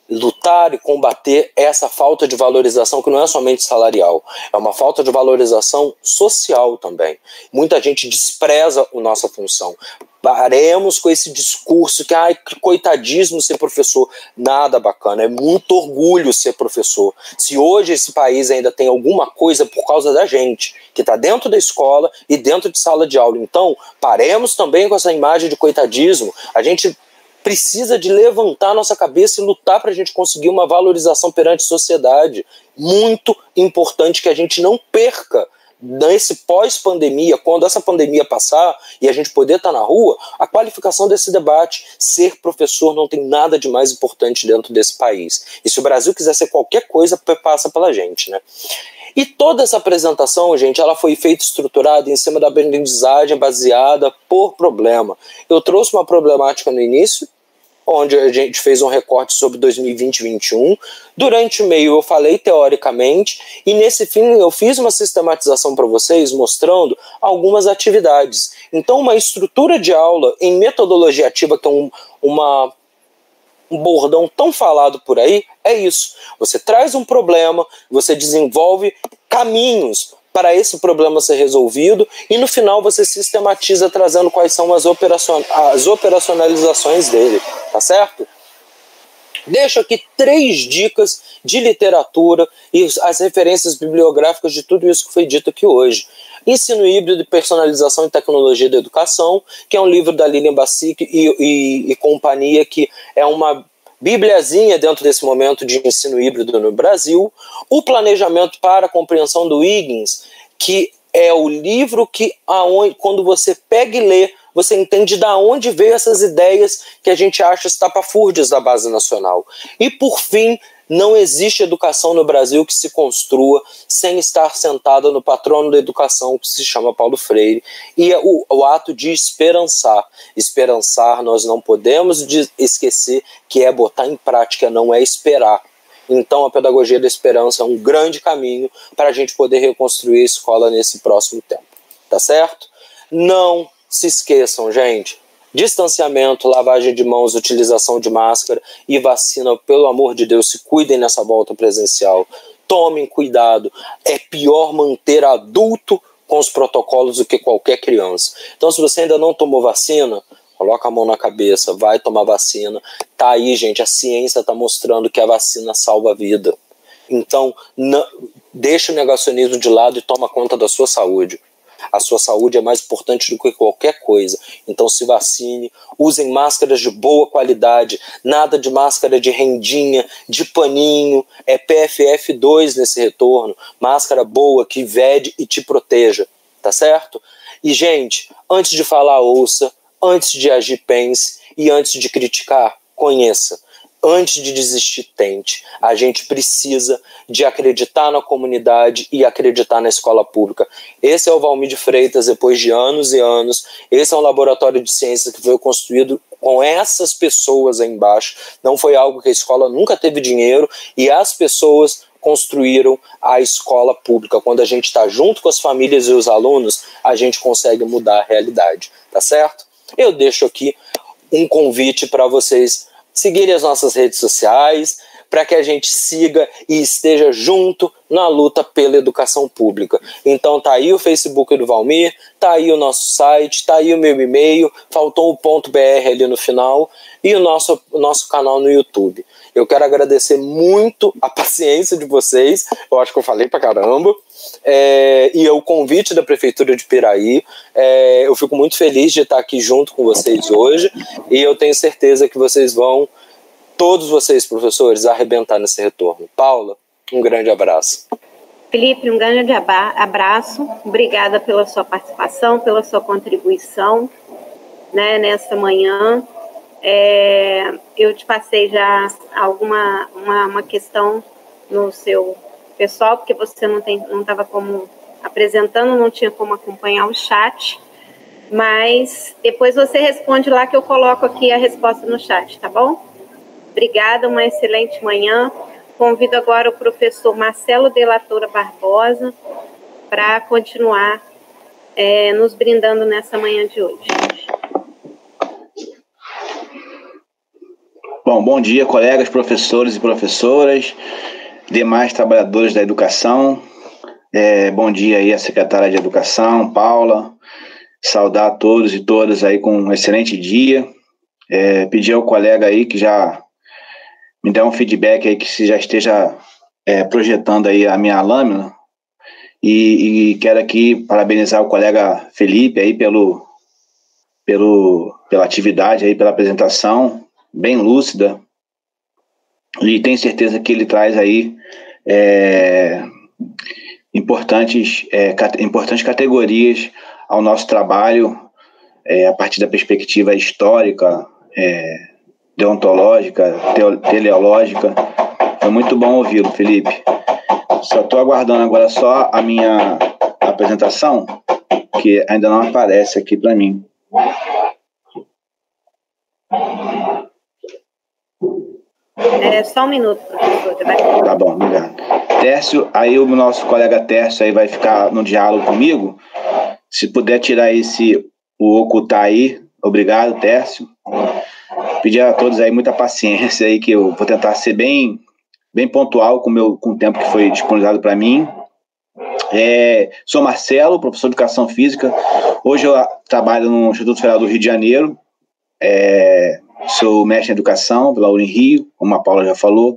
lutar e combater essa falta de valorização, que não é somente salarial, é uma falta de valorização social também. Muita gente despreza a nossa função. Paremos com esse discurso que coitadismo ser professor. Nada bacana, é muito orgulho ser professor. Se hoje esse país ainda tem alguma coisa por causa da gente, que está dentro da escola e dentro de sala de aula. Então, paremos também com essa imagem de coitadismo. A gente precisa de levantar nossa cabeça e lutar para a gente conseguir uma valorização perante a sociedade. Muito importante que a gente não perca nesse pós-pandemia, quando essa pandemia passar e a gente poder estar na rua, a qualificação desse debate. Ser professor não tem nada de mais importante dentro desse país. E se o Brasil quiser ser qualquer coisa, passa pela gente, né? E toda essa apresentação, gente, ela foi feita estruturada em cima da aprendizagem baseada por problema. Eu trouxe uma problemática no início, onde a gente fez um recorte sobre 2020 e 2021. Durante o meio eu falei teoricamente, e nesse fim eu fiz uma sistematização para vocês, mostrando algumas atividades. Então, uma estrutura de aula em metodologia ativa, que é um bordão tão falado por aí, é isso. Você traz um problema, você desenvolve caminhos para esse problema ser resolvido e no final você sistematiza trazendo quais são as operacionalizações dele, tá certo? Deixo aqui 3 dicas de literatura e as referências bibliográficas de tudo isso que foi dito aqui hoje. Ensino Híbrido de Personalização e Tecnologia da Educação, que é um livro da Lilian Bassic e companhia, que é uma bibliazinha dentro desse momento de ensino híbrido no Brasil. O Planejamento para a Compreensão do Higgins, que é o livro que, quando você pega e lê, você entende de onde veio essas ideias que a gente acha estapafúrdias da base nacional. E, por fim, não existe educação no Brasil que se construa sem estar sentada no patrono da educação, que se chama Paulo Freire, e é o ato de esperançar. Esperançar, nós não podemos esquecer que é botar em prática, não é esperar. Então a pedagogia da esperança é um grande caminho para a gente poder reconstruir a escola nesse próximo tempo. Tá certo? Não se esqueçam, gente. Distanciamento, lavagem de mãos, utilização de máscara e vacina, pelo amor de Deus, se cuidem nessa volta presencial. tomem cuidado. É pior manter adulto com os protocolos do que qualquer criança. Então, se você ainda não tomou vacina, coloca a mão na cabeça, vai tomar vacina. Tá aí, gente, a ciência está mostrando que a vacina salva a vida. Então, deixa o negacionismo de lado e toma conta da sua saúde. A sua saúde é mais importante do que qualquer coisa. Então se vacine, usem máscaras de boa qualidade, nada de máscara de rendinha, de paninho, é PFF2 nesse retorno, máscara boa que vede e te proteja, tá certo? E gente, antes de falar ouça, antes de agir pense e antes de criticar, conheça. Antes de desistir, tente. A gente precisa de acreditar na comunidade e acreditar na escola pública. Esse é o Valmir de Freitas, depois de anos e anos. Esse é um laboratório de ciências que foi construído com essas pessoas aí embaixo. Não foi algo que a escola nunca teve dinheiro e as pessoas construíram a escola pública. Quando a gente está junto com as famílias e os alunos, a gente consegue mudar a realidade. Tá certo? Eu deixo aqui um convite para vocês seguirem as nossas redes sociais, para que a gente siga e esteja junto na luta pela educação pública. Então tá aí o Facebook do Valmir, tá aí o nosso site, tá aí o meu e-mail, faltou o .br ali no final, e o nosso canal no YouTube. Eu quero agradecer muito a paciência de vocês, eu acho que eu falei pra caramba, e o convite da Prefeitura de Piraí. Eu fico muito feliz de estar aqui junto com vocês hoje, e eu tenho certeza que vocês vão, todos vocês, professores, arrebentar nesse retorno. Paula, um grande abraço. Felipe, um grande abraço. Obrigada pela sua participação, pela sua contribuição, né, nessa manhã. Eu te passei já uma questão no seu pessoal, porque você não estava como apresentando, não tinha como acompanhar o chat, mas depois você responde lá que eu coloco aqui a resposta no chat, tá bom? Obrigada, uma excelente manhã. Convido agora o professor Marcelo Delatora Barbosa para continuar nos brindando nessa manhã de hoje. Bom dia, colegas, professores e professoras, demais trabalhadores da educação. Bom dia aí a secretária de Educação, Paula. Saudar a todos e todas aí com um excelente dia. Pedir ao colega aí que já me dê um feedback aí, que se já esteja projetando aí a minha lâmina. E quero aqui parabenizar o colega Felipe aí pela atividade aí, pela apresentação bem lúcida, e tenho certeza que ele traz aí importantes categorias ao nosso trabalho, a partir da perspectiva histórica, deontológica, teleológica. Foi muito bom ouvi-lo, Felipe. Só estou aguardando agora só a minha apresentação, que ainda não aparece aqui para mim. Só um minuto, professor. Tá bom, obrigado. Tércio, aí o nosso colega Tércio aí vai ficar no diálogo comigo. Se puder tirar o ocultar aí, obrigado, Tércio. Pedir a todos aí muita paciência aí, que eu vou tentar ser bem pontual com o tempo que foi disponibilizado para mim. Sou Marcelo, professor de Educação Física. Hoje eu trabalho no Instituto Federal do Rio de Janeiro. Sou mestre em Educação pela Unirio, como a Paula já falou,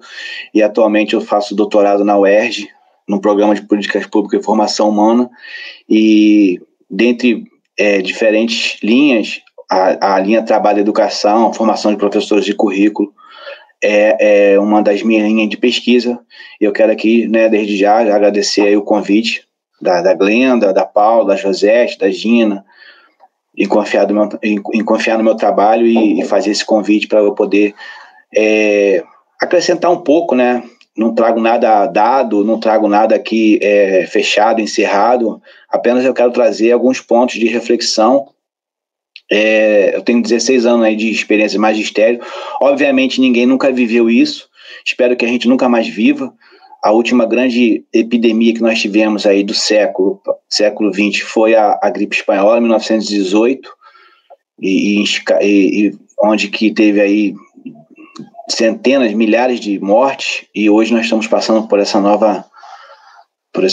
e atualmente eu faço doutorado na UERJ, no Programa de Políticas Públicas e Formação Humana, e dentre diferentes linhas, a linha Trabalho e Educação, Formação de Professores de Currículo, é uma das minhas linhas de pesquisa. Eu quero aqui, né, desde já agradecer aí o convite da Glenda, da Paula, da Josete, da Gina, em confiar no meu trabalho e fazer esse convite para eu poder acrescentar um pouco, né? Não trago nada dado, não trago nada aqui fechado, encerrado, apenas eu quero trazer alguns pontos de reflexão. Eu tenho 16 anos aí de experiência em magistério, obviamente ninguém nunca viveu isso, espero que a gente nunca mais viva. A última grande epidemia que nós tivemos aí do século XX foi a gripe espanhola, em 1918, e onde que teve aí centenas, milhares de mortes, e hoje nós estamos passando por essa nova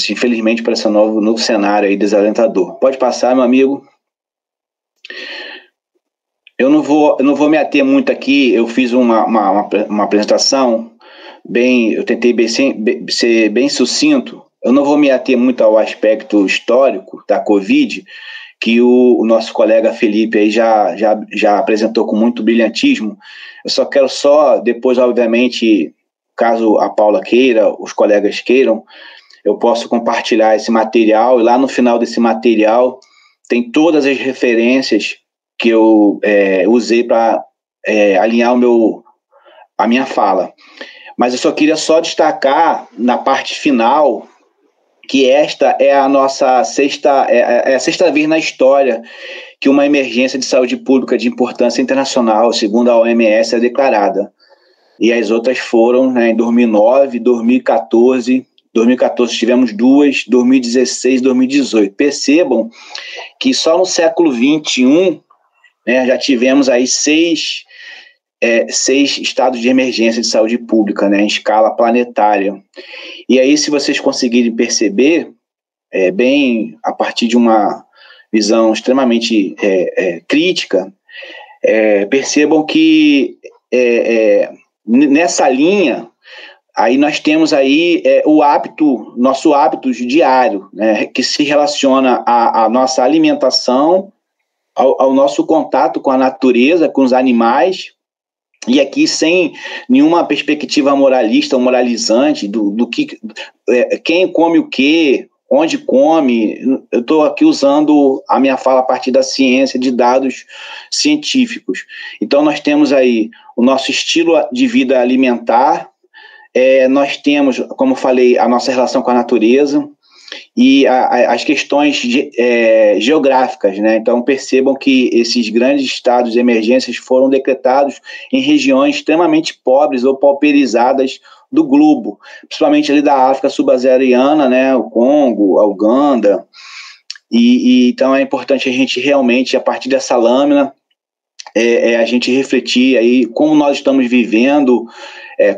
infelizmente, por esse novo cenário aí desalentador. Pode passar, meu amigo. Eu não vou me ater muito aqui. Eu fiz uma apresentação eu tentei ser bem sucinto. Eu não vou me ater muito ao aspecto histórico da Covid, que o nosso colega Felipe aí já apresentou com muito brilhantismo. Eu só quero depois, obviamente, caso a Paula queira, os colegas queiram, eu posso compartilhar esse material, e lá no final desse material tem todas as referências que eu usei para alinhar a minha fala. Mas eu só queria destacar na parte final que esta é a nossa sexta vez na história que uma emergência de saúde pública de importância internacional, segundo a OMS, é declarada. E as outras foram, né, em 2009, 2014. 2014 tivemos 2, 2016, 2018. Percebam que só no século XXI, né, já tivemos aí seis estados de emergência de saúde pública, né, em escala planetária. E aí, se vocês conseguirem perceber, bem a partir de uma visão extremamente crítica, percebam que nessa linha, aí nós temos aí nosso hábito diário, né, que se relaciona à nossa alimentação, ao nosso contato com a natureza, com os animais, e aqui sem nenhuma perspectiva moralista ou moralizante do que quem come o quê, onde come. Eu estou aqui usando a minha fala a partir da ciência, de dados científicos. Então nós temos aí o nosso estilo de vida alimentar, nós temos, como falei, a nossa relação com a natureza e as questões geográficas, né? Então percebam que esses grandes estados de emergências foram decretados em regiões extremamente pobres ou pauperizadas do globo, principalmente ali da África subsaariana, né? O Congo, a Uganda, e então é importante a gente realmente, a partir dessa lâmina, a gente refletir aí como nós estamos vivendo,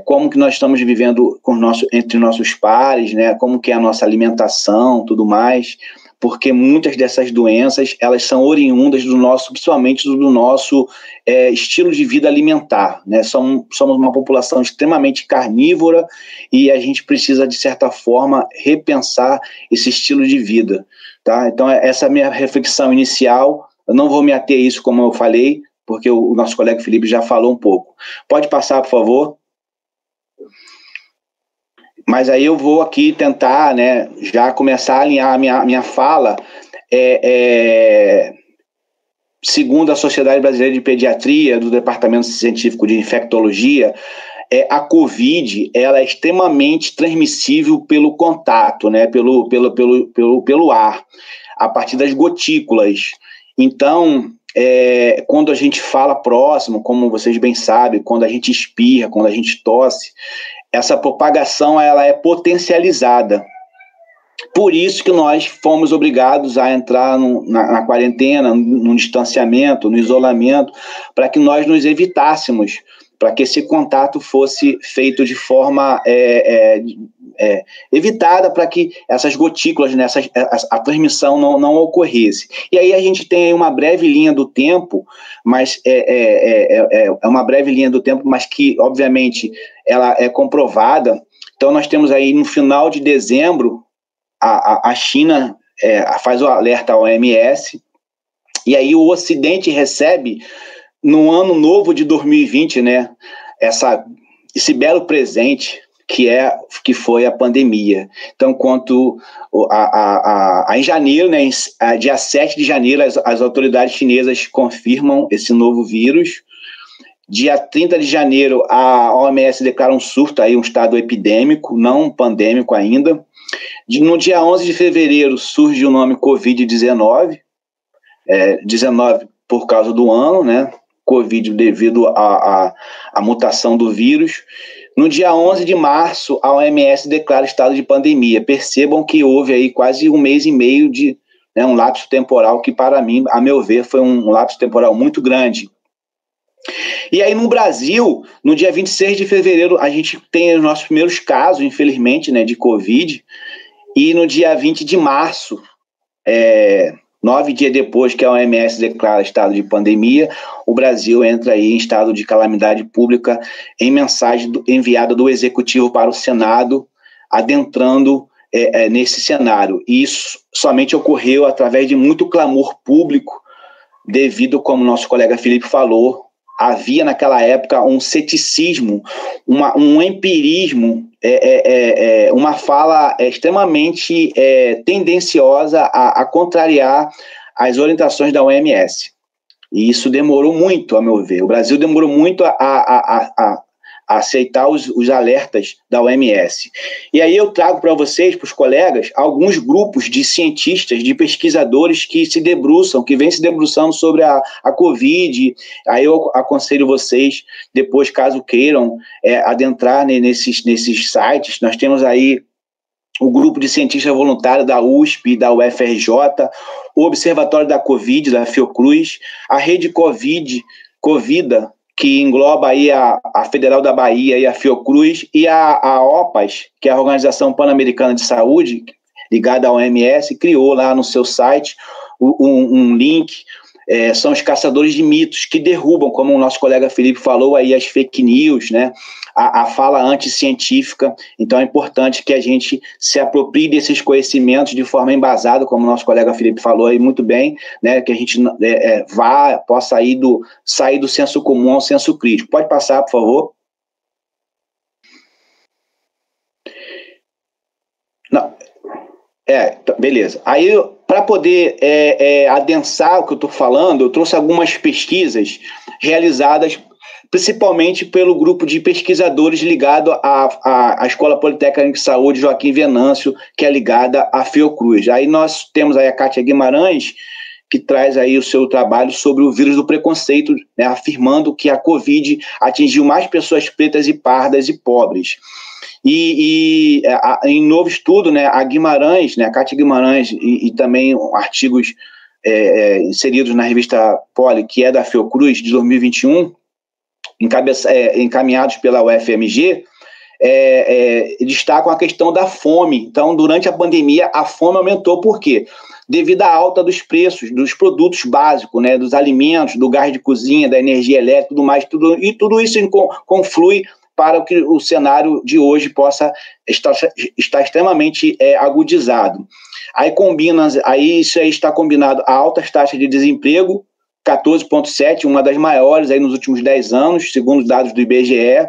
como que nós estamos vivendo entre nossos pares, né? Como que é a nossa alimentação, tudo mais, porque muitas dessas doenças, elas são oriundas principalmente do nosso estilo de vida alimentar, né? Somos uma população extremamente carnívora e a gente precisa, de certa forma, repensar esse estilo de vida, tá? Então, essa é a minha reflexão inicial. Eu não vou me ater a isso, como eu falei, porque o nosso colega Felipe já falou um pouco. Pode passar, por favor? Mas aí eu vou aqui tentar, né, já começar a alinhar a minha fala. Segundo a Sociedade Brasileira de Pediatria, do Departamento Científico de Infectologia, a COVID ela é extremamente transmissível pelo contato, né, pelo ar, a partir das gotículas. Então, quando a gente fala próximo, como vocês bem sabem, quando a gente espirra, quando a gente tosse, essa propagação ela é potencializada. Por isso que nós fomos obrigados a entrar na quarentena, no distanciamento, no isolamento, para que nós nos evitássemos, para que esse contato fosse feito de forma evitada, para que essas gotículas, né, a transmissão não ocorresse. E aí a gente tem uma breve linha do tempo, mas uma breve linha do tempo, mas que, obviamente, ela é comprovada. Então, nós temos aí, no final de dezembro, a China faz o alerta à OMS, e aí o Ocidente recebe, no ano novo de 2020, né, esse belo presente que foi a pandemia. Então, em janeiro, né, dia 7 de janeiro, as autoridades chinesas confirmam esse novo vírus. Dia 30 de janeiro, a OMS declara um surto, aí, um estado epidêmico, não pandêmico ainda. No dia 11 de fevereiro, surge o nome Covid-19, 19 por causa do ano, né? Covid devido à mutação do vírus. No dia 11 de março, a OMS declara estado de pandemia. Percebam que houve aí quase um mês e meio de um lapso temporal que, para mim, a meu ver, foi um lapso temporal muito grande. E aí, no Brasil, no dia 26 de fevereiro, a gente tem os nossos primeiros casos, infelizmente, né, de Covid. E no dia 20 de março, 9 dias depois que a OMS declara estado de pandemia, o Brasil entra aí em estado de calamidade pública em mensagem enviada do Executivo para o Senado, adentrando nesse cenário. E isso somente ocorreu através de muito clamor público, devido, como nosso colega Felipe falou, havia naquela época um ceticismo, um empirismo, uma fala extremamente tendenciosa a contrariar as orientações da OMS. E isso demorou muito, a meu ver. O Brasil demorou muito a aceitar os alertas da OMS. E aí eu trago para vocês, para os colegas, alguns grupos de cientistas, de pesquisadores que vêm se debruçando sobre a Covid. Aí eu aconselho vocês, depois, caso queiram, adentrar nesses sites. Nós temos aí o grupo de cientistas voluntários da USP, da UFRJ, o Observatório da Covid, da Fiocruz, a Rede Covida, que engloba aí a Federal da Bahia e a Fiocruz, e a OPAS, que é a Organização Pan-Americana de Saúde, ligada à OMS, criou lá no seu site um link. São os caçadores de mitos que derrubam, como o nosso colega Felipe falou, aí as fake news, né? A fala anticientífica. Então é importante que a gente se aproprie desses conhecimentos de forma embasada, como o nosso colega Felipe falou aí muito bem, né? Que a gente possa sair do senso comum ao senso crítico. Pode passar, por favor. Não. Beleza. Aí, para poder adensar o que eu estou falando, eu trouxe algumas pesquisas realizadas principalmente pelo grupo de pesquisadores ligado à Escola Politécnica de Saúde Joaquim Venâncio, que é ligada à Fiocruz. Aí nós temos aí a Kátia Guimarães, que traz aí o seu trabalho sobre o vírus do preconceito, né, afirmando que a Covid atingiu mais pessoas pretas e pardas e pobres. E em novo estudo, né, a Guimarães, né, a Kátia Guimarães, e também artigos inseridos na revista Poli, que é da Fiocruz, de 2021, encaminhados pela UFMG, destacam a questão da fome. Então, durante a pandemia, a fome aumentou. Por quê? Devido à alta dos preços dos produtos básicos, né, dos alimentos, do gás de cozinha, da energia elétrica, tudo mais, tudo isso conflui para que o cenário de hoje possa estar extremamente agudizado. Aí isso aí está combinado a altas taxas de desemprego, 14,7%, uma das maiores aí nos últimos 10 anos, segundo os dados do IBGE.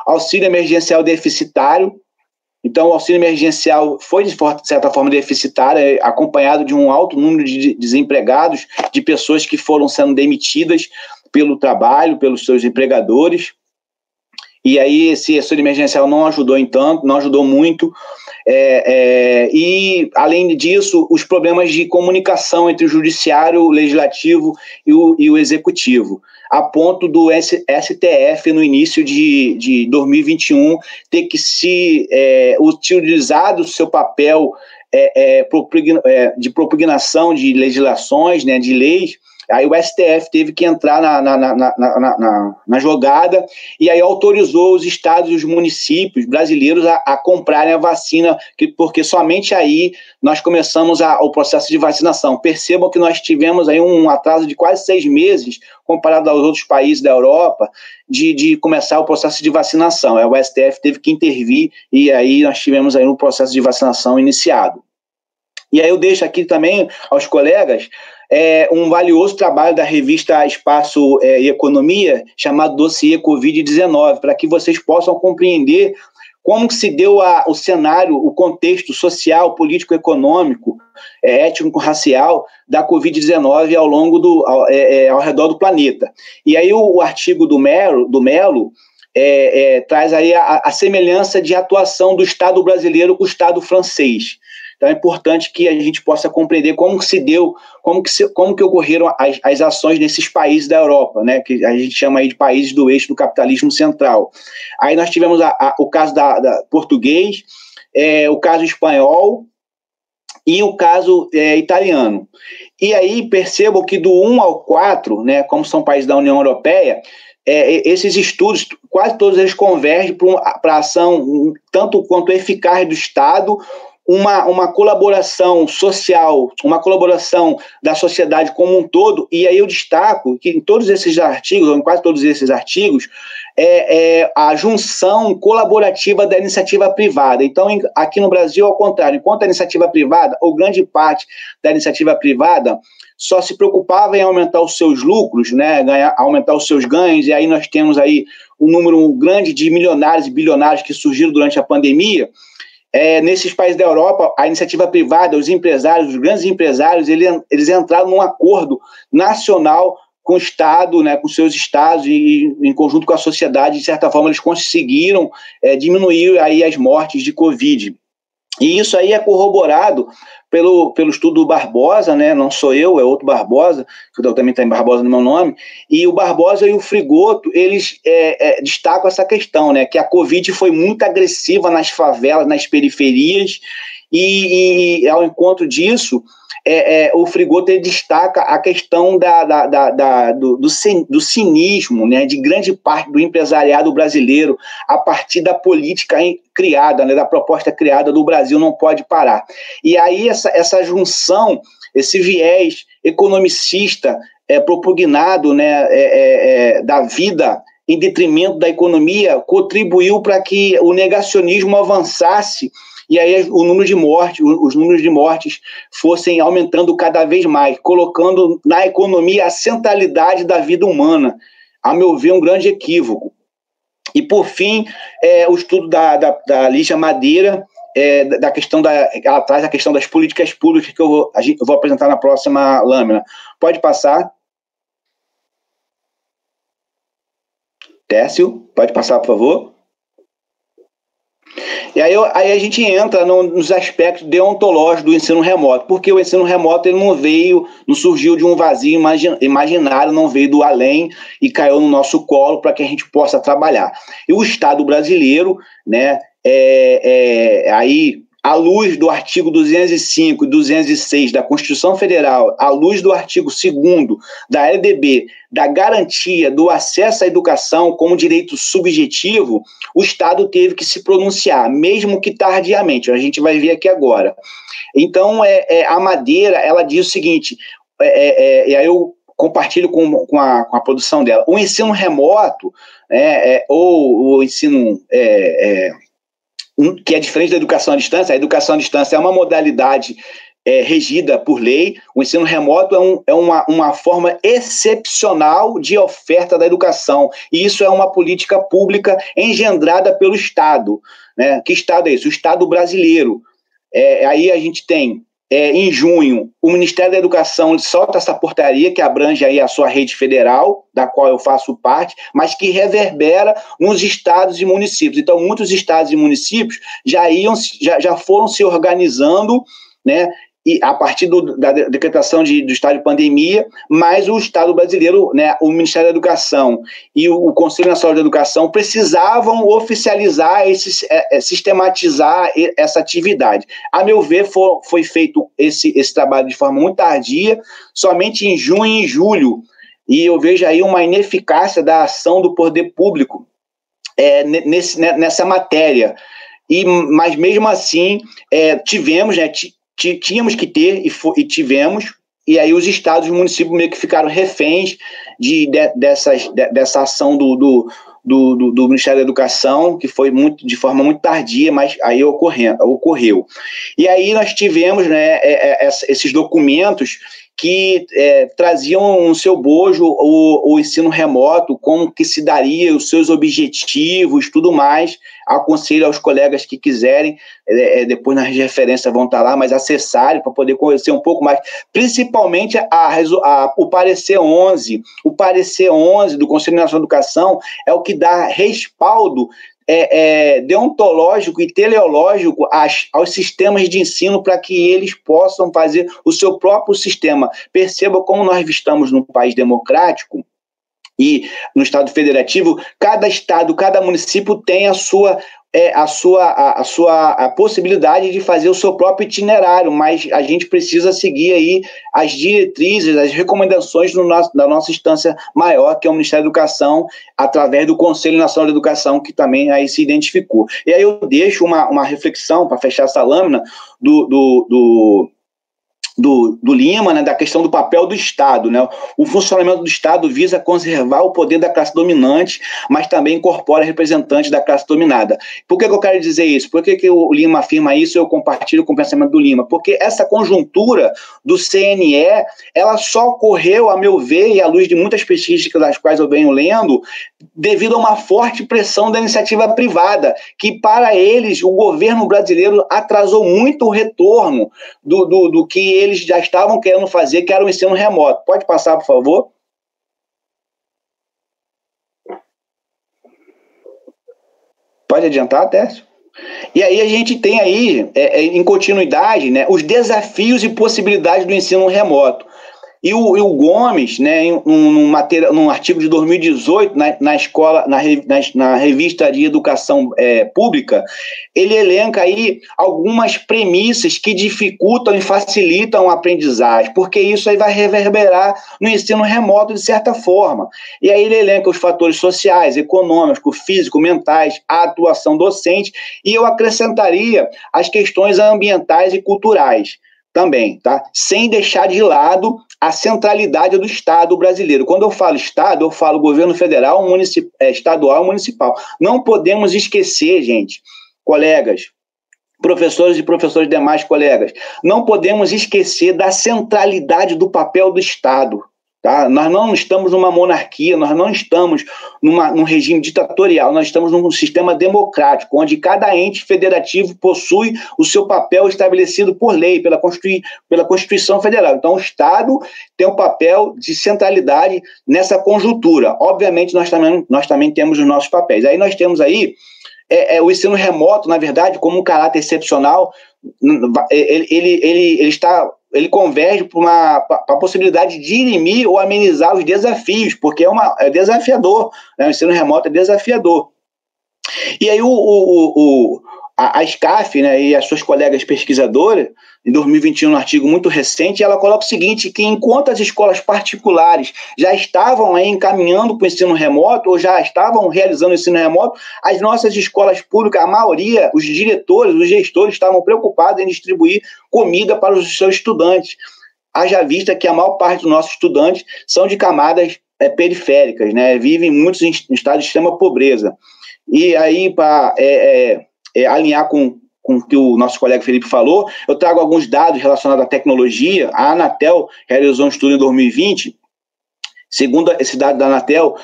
Auxílio emergencial deficitário. Então, o auxílio emergencial foi, de certa forma, deficitário, acompanhado de um alto número de desempregados, de pessoas que foram sendo demitidas pelo trabalho, pelos seus empregadores. E aí esse auxílio emergencial não ajudou muito. E, além disso, os problemas de comunicação entre o judiciário, o legislativo e o executivo, a ponto do STF, no início de 2021, ter que se utilizar do seu papel de propugnação de legislações, né, de leis. Aí o STF teve que entrar na jogada e aí autorizou os estados e os municípios brasileiros a comprarem a vacina, porque somente aí nós começamos o processo de vacinação. Percebam que nós tivemos aí um atraso de quase 6 meses, comparado aos outros países da Europa, de começar o processo de vacinação. O STF teve que intervir e aí nós tivemos aí um processo de vacinação iniciado. E aí eu deixo aqui também aos colegas um valioso trabalho da revista Espaço e Economia, chamado Dossiê Covid-19, para que vocês possam compreender como que se deu o cenário, o contexto social, político, econômico, étnico-racial da Covid-19 ao redor do planeta. E aí o artigo do Melo traz aí a semelhança de atuação do Estado brasileiro com o Estado francês. Então é importante que a gente possa compreender como que ocorreram as ações nesses países da Europa, né, que a gente chama aí de países do eixo do capitalismo central. Aí nós tivemos o caso da português, o caso espanhol e o caso italiano. E aí percebam que do 1 ao 4, né, como são países da União Europeia, esses estudos, quase todos eles convergem para a ação tanto quanto eficaz do Estado, uma colaboração social, uma colaboração da sociedade como um todo, e aí eu destaco que em todos esses artigos, ou em quase todos esses artigos, a junção colaborativa da iniciativa privada. Então, aqui no Brasil, ao contrário, enquanto a iniciativa privada, ou grande parte da iniciativa privada, só se preocupava em aumentar os seus lucros, né, aumentar os seus ganhos, e aí nós temos aí um número grande de milionários e bilionários que surgiram durante a pandemia. Nesses países da Europa, a iniciativa privada, os empresários, os grandes empresários, eles entraram num acordo nacional com o Estado, né, com seus estados e em conjunto com a sociedade. De certa forma, eles conseguiram diminuir aí as mortes de Covid. E isso aí é corroborado pelo estudo do Barbosa, né? Não sou eu, é outro Barbosa, que eu também tenho Barbosa no meu nome, e o Barbosa e o Frigoto, eles destacam essa questão, né? Que a Covid foi muito agressiva nas favelas, nas periferias, e ao encontro disso, o Frigoto ele destaca a questão do cinismo, né, de grande parte do empresariado brasileiro a partir da política criada, né, da proposta criada do Brasil Não Pode Parar. E aí essa junção, esse viés economicista propugnado, né, da vida em detrimento da economia, contribuiu para que o negacionismo avançasse e aí os números de mortes fossem aumentando cada vez mais, colocando na economia a centralidade da vida humana. A meu ver, um grande equívoco. E, por fim, o estudo da Lígia Madeira, da questão ela traz a questão das políticas públicas que eu vou apresentar na próxima lâmina. Pode passar. Tércio, pode passar, por favor. E aí a gente entra nos aspectos deontológicos do ensino remoto, porque o ensino remoto ele não surgiu de um vazio imaginário, não veio do além e caiu no nosso colo para que a gente possa trabalhar. E o Estado brasileiro, né, aí, à luz do artigo 205 e 206 da Constituição Federal, à luz do artigo 2º da LDB, da garantia do acesso à educação como direito subjetivo, o Estado teve que se pronunciar, mesmo que tardiamente. A gente vai ver aqui agora. Então, a Madeira, ela diz o seguinte, e aí eu compartilho com a produção dela, o ensino remoto, ou o ensino... que é diferente da educação à distância. A educação à distância é uma modalidade regida por lei. O ensino remoto é uma forma excepcional de oferta da educação, e isso é uma política pública engendrada pelo Estado, né? Que Estado é esse? O Estado brasileiro. Aí a gente tem, em junho, o Ministério da Educação solta essa portaria que abrange aí a sua rede federal, da qual eu faço parte, mas que reverbera nos estados e municípios. Então, muitos estados e municípios já foram se organizando, né, e a partir da decretação do estado de pandemia, mas o Estado brasileiro, né, o Ministério da Educação e o Conselho Nacional de Educação precisavam oficializar, sistematizar essa atividade. A meu ver, foi feito esse trabalho de forma muito tardia, somente em junho e em julho, e eu vejo aí uma ineficácia da ação do poder público nessa matéria. Mas mesmo assim, tivemos, né, tínhamos que ter e tivemos, e aí os estados e os municípios meio que ficaram reféns dessa ação do Ministério da Educação, que foi de forma muito tardia, mas aí ocorreu. E aí nós tivemos, né, esses documentos que traziam no seu bojo o ensino remoto, como que se daria, os seus objetivos, tudo mais. Aconselho aos colegas que quiserem, depois nas referências vão estar lá, mas acessarem para poder conhecer um pouco mais, principalmente o parecer 11. O parecer 11 do Conselho Nacional de Educação é o que dá respaldo deontológico e teleológico aos sistemas de ensino para que eles possam fazer o seu próprio sistema. Perceba como nós estamos num país democrático e no Estado Federativo, cada estado, cada município tem a possibilidade de fazer o seu próprio itinerário, mas a gente precisa seguir aí as diretrizes, as recomendações da nossa instância maior, que é o Ministério da Educação, através do Conselho Nacional de Educação, que também aí se identificou. E aí eu deixo uma reflexão, para fechar essa lâmina, do Lima, né, da questão do papel do Estado, né? O funcionamento do Estado visa conservar o poder da classe dominante, mas também incorpora representantes da classe dominada. Por que eu quero dizer isso? Por que o Lima afirma isso e eu compartilho com o pensamento do Lima? Porque essa conjuntura do CNE, ela só ocorreu, a meu ver, e à luz de muitas pesquisas das quais eu venho lendo, devido a uma forte pressão da iniciativa privada, que para eles, o governo brasileiro atrasou muito o retorno do que eles já estavam querendo fazer, que era o ensino remoto. Pode passar, por favor? Pode adiantar, Tércio? E aí a gente tem aí, em continuidade, né, os desafios e possibilidades do ensino remoto. E o Gomes, né, num artigo de 2018, na revista de Educação Pública, ele elenca aí algumas premissas que dificultam e facilitam a aprendizagem, porque isso aí vai reverberar no ensino remoto de certa forma. E aí ele elenca os fatores sociais, econômicos, físicos, mentais, a atuação docente, e eu acrescentaria as questões ambientais e culturais também, tá? Sem deixar de lado a centralidade do Estado brasileiro. Quando eu falo Estado, eu falo governo federal, estadual e municipal. Não podemos esquecer, gente, colegas, professores e professores demais colegas, não podemos esquecer da centralidade do papel do Estado. Tá? Nós não estamos numa monarquia, nós não estamos num regime ditatorial, nós estamos num sistema democrático, onde cada ente federativo possui o seu papel estabelecido por lei, pela Constituição Federal. Então, o Estado tem um papel de centralidade nessa conjuntura. Obviamente, nós também temos os nossos papéis. Aí nós temos aí o ensino remoto, na verdade, como um caráter excepcional, ele converge para a possibilidade de dirimir ou amenizar os desafios, porque é desafiador, né? O ensino remoto é desafiador. E aí a SCAF, né, e as suas colegas pesquisadoras, em 2021, um artigo muito recente, ela coloca o seguinte, que enquanto as escolas particulares já estavam aí encaminhando para o ensino remoto, ou já estavam realizando o ensino remoto, as nossas escolas públicas, a maioria, os diretores, os gestores, estavam preocupados em distribuir comida para os seus estudantes. Haja vista que a maior parte dos nossos estudantes são de camadas periféricas, né, vivem muitos em estado de extrema pobreza. E aí, para alinhar com o que o nosso colega Felipe falou, eu trago alguns dados relacionados à tecnologia. A Anatel realizou um estudo em 2020. Segundo esse dado da Anatel,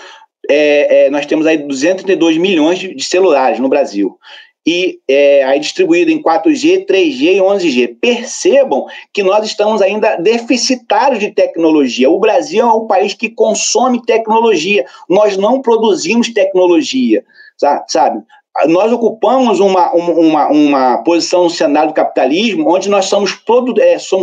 nós temos aí 232 milhões de celulares no Brasil. E aí distribuído em 4G, 3G e 11G. Percebam que nós estamos ainda deficitários de tecnologia. O Brasil é um país que consome tecnologia. Nós não produzimos tecnologia, sabe? Nós ocupamos uma posição no cenário do capitalismo onde nós somos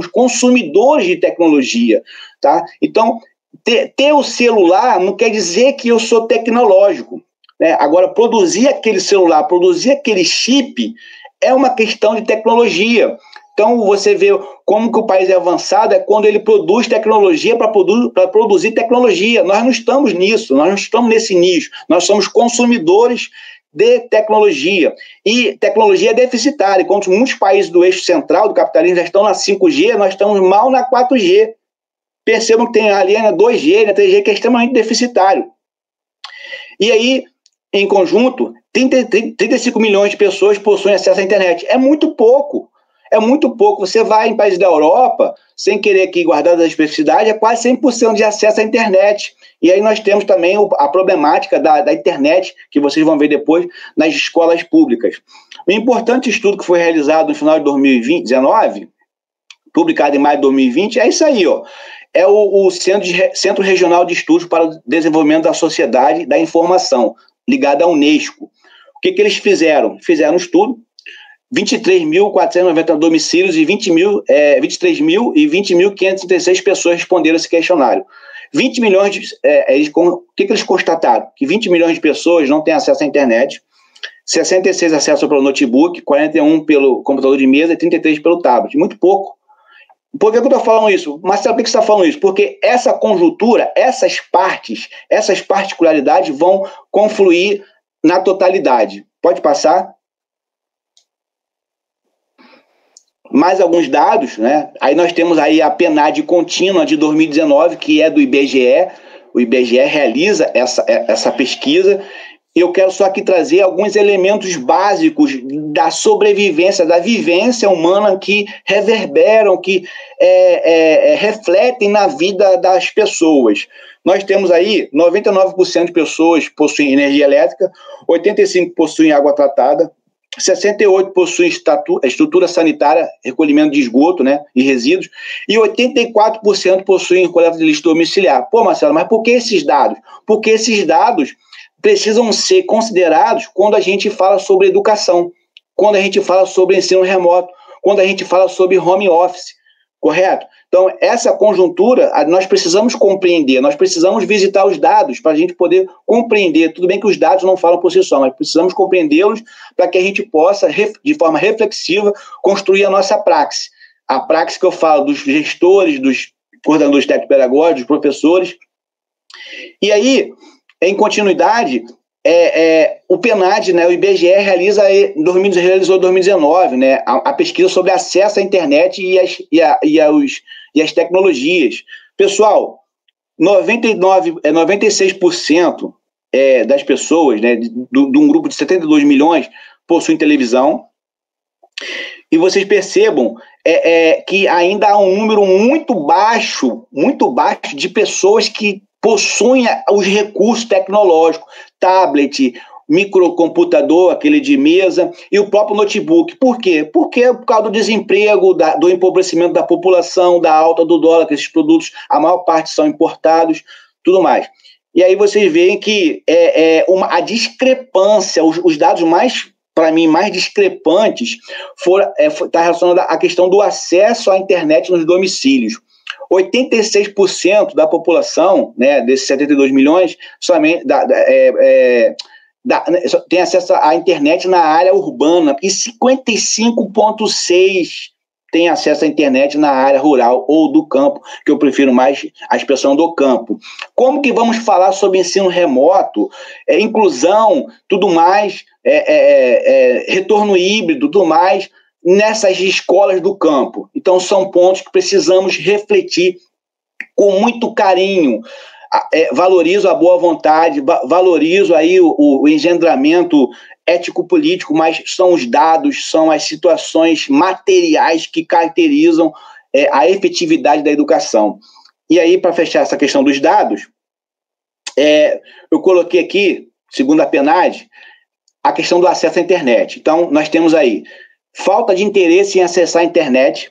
consumidores de tecnologia, tá? Então, ter o celular não quer dizer que eu sou tecnológico, né? Agora, produzir aquele celular, produzir aquele chip é uma questão de tecnologia. Então, você vê como que o país é avançado, é quando ele produz tecnologia para produzir tecnologia. Nós não estamos nisso, nós não estamos nesse nicho, nós somos consumidores de tecnologia. E tecnologia é deficitária. Enquanto muitos países do eixo central do capitalismo já estão na 5G, nós estamos mal na 4G. Percebam que tem ali na 2G, na 3G, que é extremamente deficitário. E aí, em conjunto, 35 milhões de pessoas possuem acesso à internet. É muito pouco. É muito pouco. Você vai em países da Europa, sem querer aqui guardar as especificidades, é quase 100% de acesso à internet. E aí nós temos também a problemática da internet, que vocês vão ver depois, nas escolas públicas. Um importante estudo que foi realizado no final de 2019, publicado em maio de 2020, é isso aí, ó. É o Centro Regional de Estudos para o Desenvolvimento da Sociedade da Informação, ligado à Unesco. O que eles fizeram? Fizeram um estudo, 23.490 domicílios e 23.536 pessoas responderam esse questionário. 20 milhões o que eles constataram? Que 20 milhões de pessoas não têm acesso à internet, 66 acesso pelo notebook, 41 pelo computador de mesa e 33 pelo tablet. Muito pouco. Por que eu estou falando isso? Marcelo, por que você está falando isso? Porque essa conjuntura, essas partes, essas particularidades vão confluir na totalidade. Pode passar? Mais alguns dados, né? Aí nós temos aí a PNAD contínua de 2019, que é do IBGE. O IBGE realiza essa pesquisa. Eu quero só aqui trazer alguns elementos básicos da sobrevivência, da vivência humana que reverberam, que refletem na vida das pessoas. Nós temos aí 99% de pessoas possuem energia elétrica, 85% possuem água tratada, 68% possuem estrutura sanitária, recolhimento de esgoto, né, e resíduos, e 84% possuem coleta de lixo domiciliar. Pô, Marcelo, mas por que esses dados? Porque esses dados precisam ser considerados quando a gente fala sobre educação, quando a gente fala sobre ensino remoto, quando a gente fala sobre home office, correto? Então, essa conjuntura, nós precisamos compreender, nós precisamos visitar os dados para a gente poder compreender. Tudo bem que os dados não falam por si só, mas precisamos compreendê-los para que a gente possa, de forma reflexiva, construir a nossa praxe. A praxe que eu falo dos gestores, dos coordenadores técnico-pedagógicos, dos professores. E aí, em continuidade, o PNAD, né, o IBGE realizou em 2019, né, a pesquisa sobre acesso à internet e as tecnologias. Pessoal, 96% das pessoas, né, de um grupo de 72 milhões possuem televisão. E vocês percebam que ainda há um número muito baixo de pessoas que possuem os recursos tecnológicos, tablet, microcomputador, aquele de mesa, e o próprio notebook. Por quê? Porque por causa do desemprego, do empobrecimento da população, da alta do dólar, que esses produtos, a maior parte são importados, tudo mais. E aí vocês veem que a discrepância, os dados para mim, mais discrepantes, está relacionado à questão do acesso à internet nos domicílios. 86% da população, né, desses 72 milhões, somente tem acesso à internet na área urbana, e 55,6% tem acesso à internet na área rural ou do campo, que eu prefiro mais a expressão do campo. Como que vamos falar sobre ensino remoto, inclusão, tudo mais, retorno híbrido, tudo mais, nessas escolas do campo? Então, são pontos que precisamos refletir com muito carinho. Valorizo a boa vontade, valorizo aí o engendramento ético-político, mas são os dados, são as situações materiais que caracterizam a efetividade da educação. E aí, para fechar essa questão dos dados, eu coloquei aqui, segundo a PNAD, a questão do acesso à internet. Então, nós temos aí falta de interesse em acessar a internet,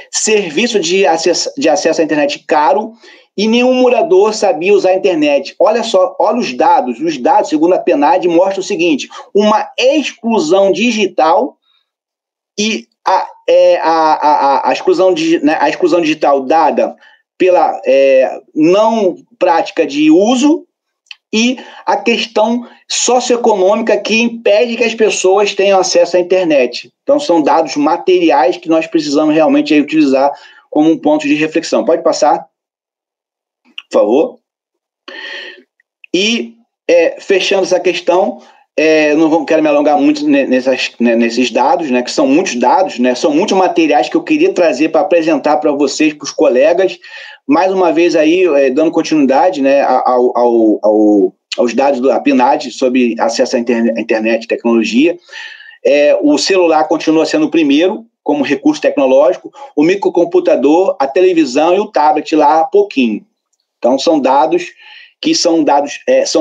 serviço de acesso à internet caro, e nenhum morador sabia usar a internet. Olha só, olha os dados, segundo a PNAD, mostram o seguinte: uma exclusão digital e a exclusão digital dada pela não prática de uso, e a questão socioeconômica que impede que as pessoas tenham acesso à internet. Então, são dados materiais que nós precisamos realmente utilizar como um ponto de reflexão. Pode passar, por favor. E, fechando essa questão, não quero me alongar muito nesses dados, né, que são muitos dados, né, são muitos materiais que eu queria trazer para apresentar para vocês, para os colegas. Mais uma vez aí, dando continuidade, né, aos dados da PNAD sobre acesso à internet e tecnologia. O celular continua sendo o primeiro como recurso tecnológico, o microcomputador, a televisão e o tablet lá pouquinho. Então, são dados que são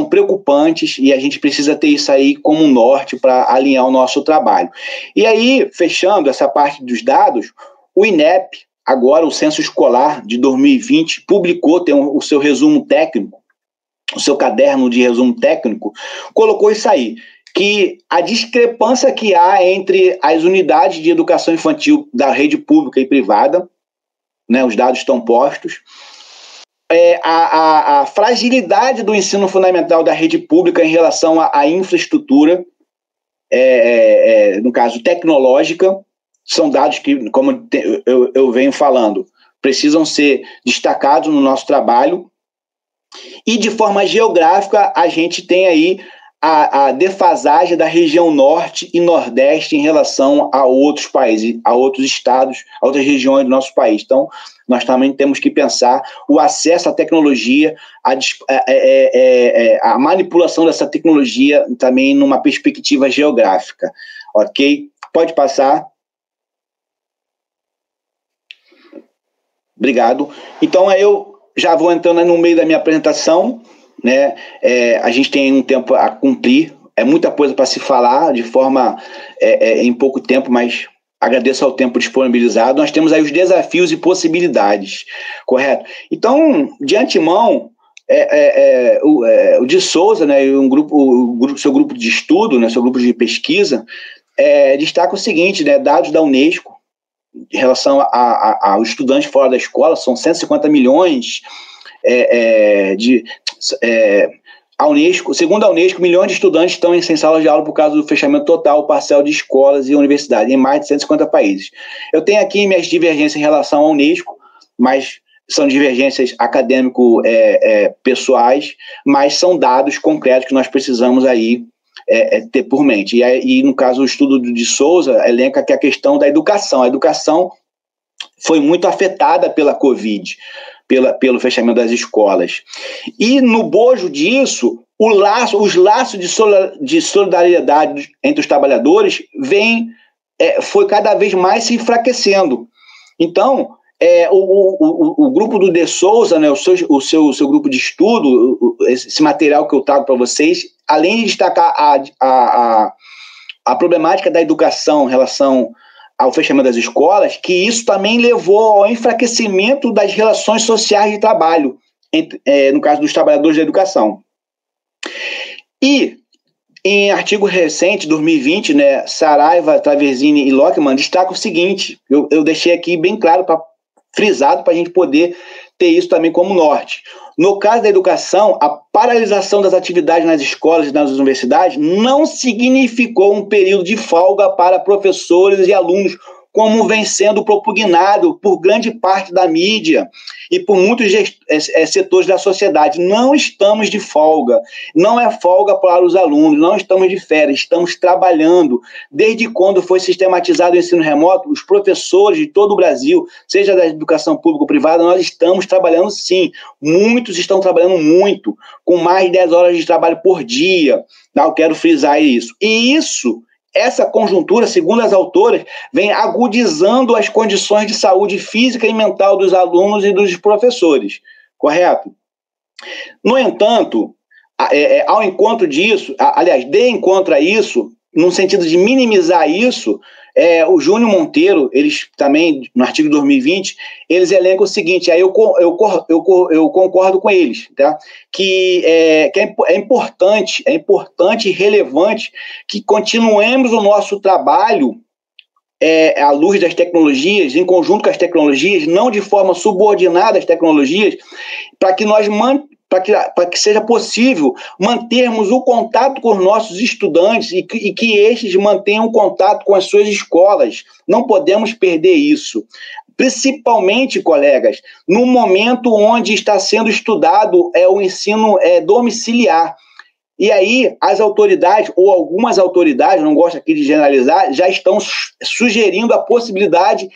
preocupantes, e a gente precisa ter isso aí como um norte para alinhar o nosso trabalho. E aí, fechando essa parte dos dados, o INEP, agora o Censo Escolar de 2020, tem o seu resumo técnico, o seu caderno de resumo técnico, colocou isso aí, que a discrepância que há entre as unidades de educação infantil da rede pública e privada, né, os dados estão postos, a fragilidade do ensino fundamental da rede pública em relação à infraestrutura, no caso, tecnológica, são dados que, como eu venho falando, precisam ser destacados no nosso trabalho. E, de forma geográfica, a gente tem aí a defasagem da região norte e nordeste em relação a outros países, a outros estados, a outras regiões do nosso país. Então, nós também temos que pensar o acesso à tecnologia, a manipulação dessa tecnologia também numa perspectiva geográfica. Ok? Pode passar. Obrigado. Então, eu já vou entrando no meio da minha apresentação, né? A gente tem um tempo a cumprir, é muita coisa para se falar de forma em pouco tempo, mas agradeço ao tempo disponibilizado. Nós temos aí os desafios e possibilidades, correto? Então, de antemão, o de Souza, né, seu grupo de estudo, né, seu grupo de pesquisa, destaca o seguinte, né, dados da Unesco em relação ao estudante fora da escola, são 150 milhões a Unesco, segundo a Unesco, milhões de estudantes estão sem salas de aula por causa do fechamento total ou parcial de escolas e universidades em mais de 150 países. Eu tenho aqui minhas divergências em relação à Unesco, mas são divergências acadêmico-pessoais, mas são dados concretos que nós precisamos aí ter por mente. E no caso, o estudo de Souza elenca que a questão da educação. A educação foi muito afetada pela Covid, pelo fechamento das escolas. E no bojo disso, os laços de solidariedade entre os trabalhadores foi cada vez mais se enfraquecendo. Então, o grupo do De Souza, né, o seu grupo de estudo, esse material que eu trago para vocês, além de destacar a problemática da educação em relação ao fechamento das escolas, que isso também levou ao enfraquecimento das relações sociais de trabalho, no caso dos trabalhadores da educação. E, em artigo recente, 2020, né, Saraiva, Traversini e Lockman destacam o seguinte, eu deixei aqui bem claro, frisado, para a gente poder ter isso também como norte. No caso da educação, a paralisação das atividades nas escolas e nas universidades não significou um período de folga para professores e alunos, como vem sendo propugnado por grande parte da mídia e por muitos setores da sociedade. Não estamos de folga, não é folga para os alunos, não estamos de férias, estamos trabalhando. Desde quando foi sistematizado o ensino remoto, os professores de todo o Brasil, seja da educação pública ou privada, nós estamos trabalhando sim. Muitos estão trabalhando muito, com mais de 10 horas de trabalho por dia. Eu quero frisar isso. E essa conjuntura, segundo as autoras, vem agudizando as condições de saúde física e mental dos alunos e dos professores, correto? No entanto, ao encontro disso, aliás, de encontro a isso, no sentido de minimizar isso, o Júnior Monteiro, eles também, no artigo 2020, eles elencam o seguinte, aí eu concordo com eles, tá? Que é importante e relevante que continuemos o nosso trabalho à luz das tecnologias, em conjunto com as tecnologias, não de forma subordinada às tecnologias, para que seja possível mantermos o contato com os nossos estudantes e que estes mantenham contato com as suas escolas. Não podemos perder isso. Principalmente, colegas, no momento onde está sendo estudado o ensino domiciliar. E aí, as autoridades, ou algumas autoridades, não gosto aqui de generalizar, já estão sugerindo a possibilidade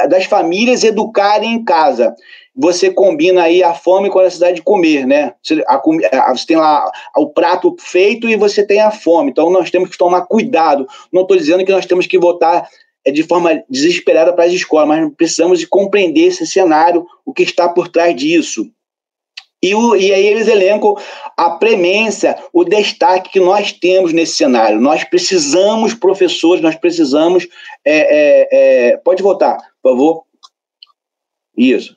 das famílias educarem em casa. Você combina aí a fome com a necessidade de comer, né? Você tem lá o prato feito e você tem a fome. Então, nós temos que tomar cuidado. Não estou dizendo que nós temos que votar de forma desesperada para as escolas, mas precisamos de compreender esse cenário, o que está por trás disso. E aí eles elencam a premência, o destaque que nós temos nesse cenário. Nós precisamos, professores, nós precisamos... pode voltar, por favor. Isso.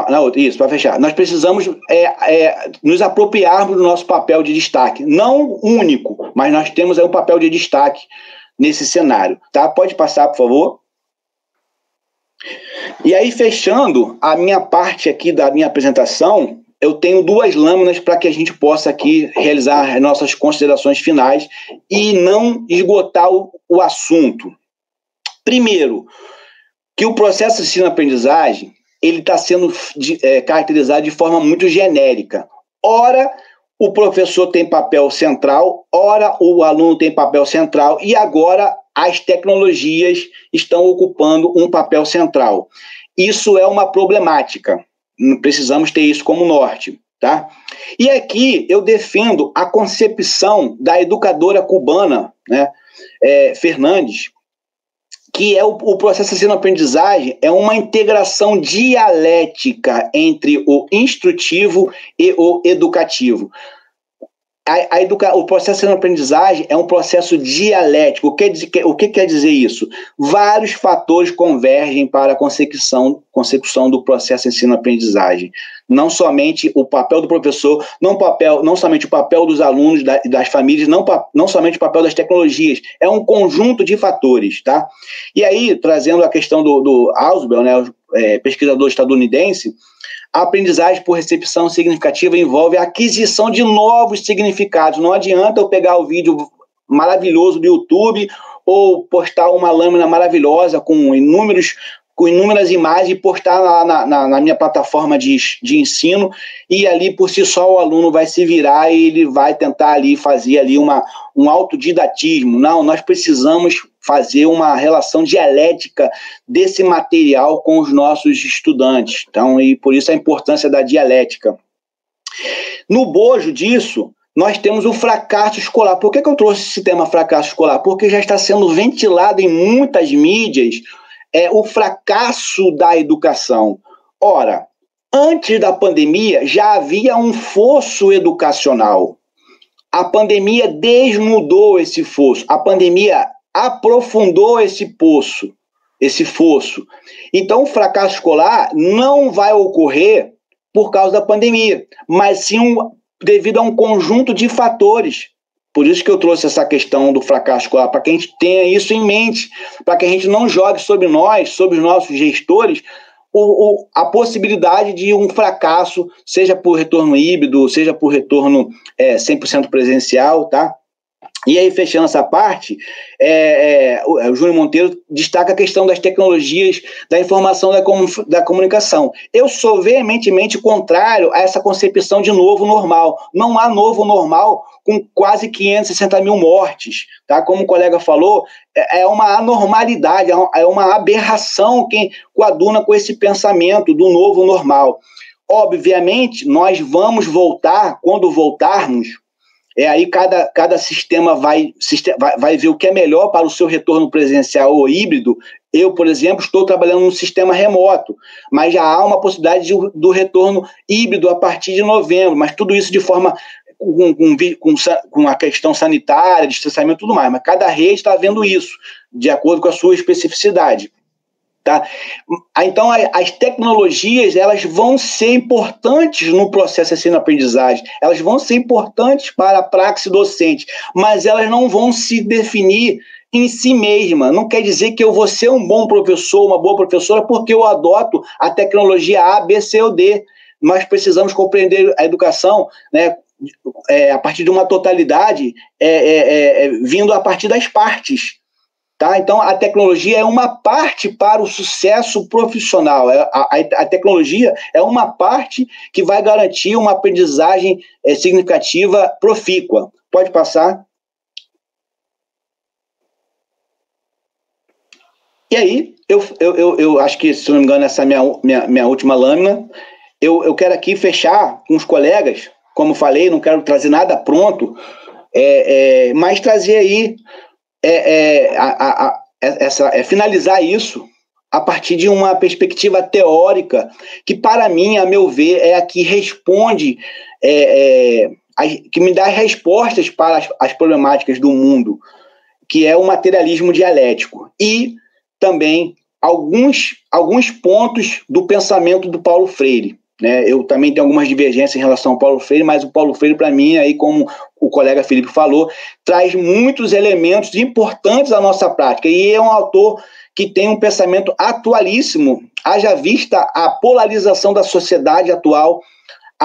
Na outra, isso, para fechar. Nós precisamos nos apropriarmos do nosso papel de destaque. Não único, mas nós temos aí um papel de destaque nesse cenário. Tá? Pode passar, por favor. E aí, fechando a minha parte aqui da minha apresentação, eu tenho 2 lâminas para que a gente possa aqui realizar as nossas considerações finais e não esgotar o assunto. Primeiro, que o processo de ensino-aprendizagem ele está sendo caracterizado de forma muito genérica. Ora, o professor tem papel central, ora, o aluno tem papel central, e agora as tecnologias estão ocupando um papel central. Isso é uma problemática. Precisamos ter isso como norte, tá? E aqui eu defendo a concepção da educadora cubana, né, Fernandes, que é o processo de ensino-aprendizagem é uma integração dialética entre o instrutivo e o educativo. O processo de ensino-aprendizagem é um processo dialético. O que quer dizer isso? Vários fatores convergem para a consecução do processo de ensino-aprendizagem. Não somente o papel do professor, não somente o papel dos alunos, das famílias, não somente o papel das tecnologias. É um conjunto de fatores, tá? E aí, trazendo a questão do Ausubel, né, pesquisador estadunidense, a aprendizagem por recepção significativa envolve a aquisição de novos significados. Não adianta eu pegar o vídeo maravilhoso do YouTube ou postar uma lâmina maravilhosa com inúmeras imagens e postar lá na minha plataforma de ensino, e ali por si só o aluno vai se virar e ele vai tentar ali fazer ali um autodidatismo. Não, nós precisamos fazer uma relação dialética desse material com os nossos estudantes. Então, e por isso a importância da dialética. No bojo disso, nós temos o fracasso escolar. Por que eu trouxe esse tema fracasso escolar? Porque já está sendo ventilado em muitas mídias o fracasso da educação. Ora, antes da pandemia já havia um fosso educacional. A pandemia desnudou esse fosso. A pandemia aprofundou esse fosso. Então, o fracasso escolar não vai ocorrer por causa da pandemia, mas sim devido a um conjunto de fatores. Por isso que eu trouxe essa questão do fracasso escolar, para que a gente tenha isso em mente, para que a gente não jogue sobre nós, sobre os nossos gestores, a possibilidade de um fracasso, seja por retorno híbrido, seja por retorno 100% presencial, tá? E aí, fechando essa parte, o Júnior Monteiro destaca a questão das tecnologias da informação da comunicação. Eu sou veementemente contrário a essa concepção de novo normal. Não há novo normal com quase 560 mil mortes. Tá? Como o colega falou, é uma anormalidade, é uma aberração quem coaduna com esse pensamento do novo normal. Obviamente, nós vamos voltar, quando voltarmos, aí cada sistema vai ver o que é melhor para o seu retorno presencial ou híbrido. Eu, por exemplo, estou trabalhando num sistema remoto, mas já há uma possibilidade do retorno híbrido a partir de novembro, mas tudo isso de forma com a questão sanitária, distanciamento e tudo mais, mas cada rede está vendo isso, de acordo com a sua especificidade. Tá? Então, as tecnologias elas vão ser importantes no processo de ensino-aprendizagem, elas vão ser importantes para a praxe docente, mas elas não vão se definir em si mesma. Não quer dizer que eu vou ser um bom professor, uma boa professora, porque eu adoto a tecnologia A, B, C ou D. Nós precisamos compreender a educação, né, a partir de uma totalidade, vindo a partir das partes. Tá? Então, a tecnologia é uma parte para o sucesso profissional. A tecnologia é uma parte que vai garantir uma aprendizagem significativa, profícua. Pode passar. E aí, eu acho que, se não me engano, essa é a minha última lâmina. Eu quero aqui fechar com os colegas. Como falei, não quero trazer nada pronto, mas trazer aí finalizar isso a partir de uma perspectiva teórica que, para mim, a meu ver, é a que responde, que me dá respostas para as problemáticas do mundo, que é o materialismo dialético, e também alguns pontos do pensamento do Paulo Freire. Né? Eu também tenho algumas divergências em relação ao Paulo Freire, mas o Paulo Freire, para mim, aí, como o colega Felipe falou, traz muitos elementos importantes à nossa prática, e é um autor que tem um pensamento atualíssimo, haja vista a polarização da sociedade atual,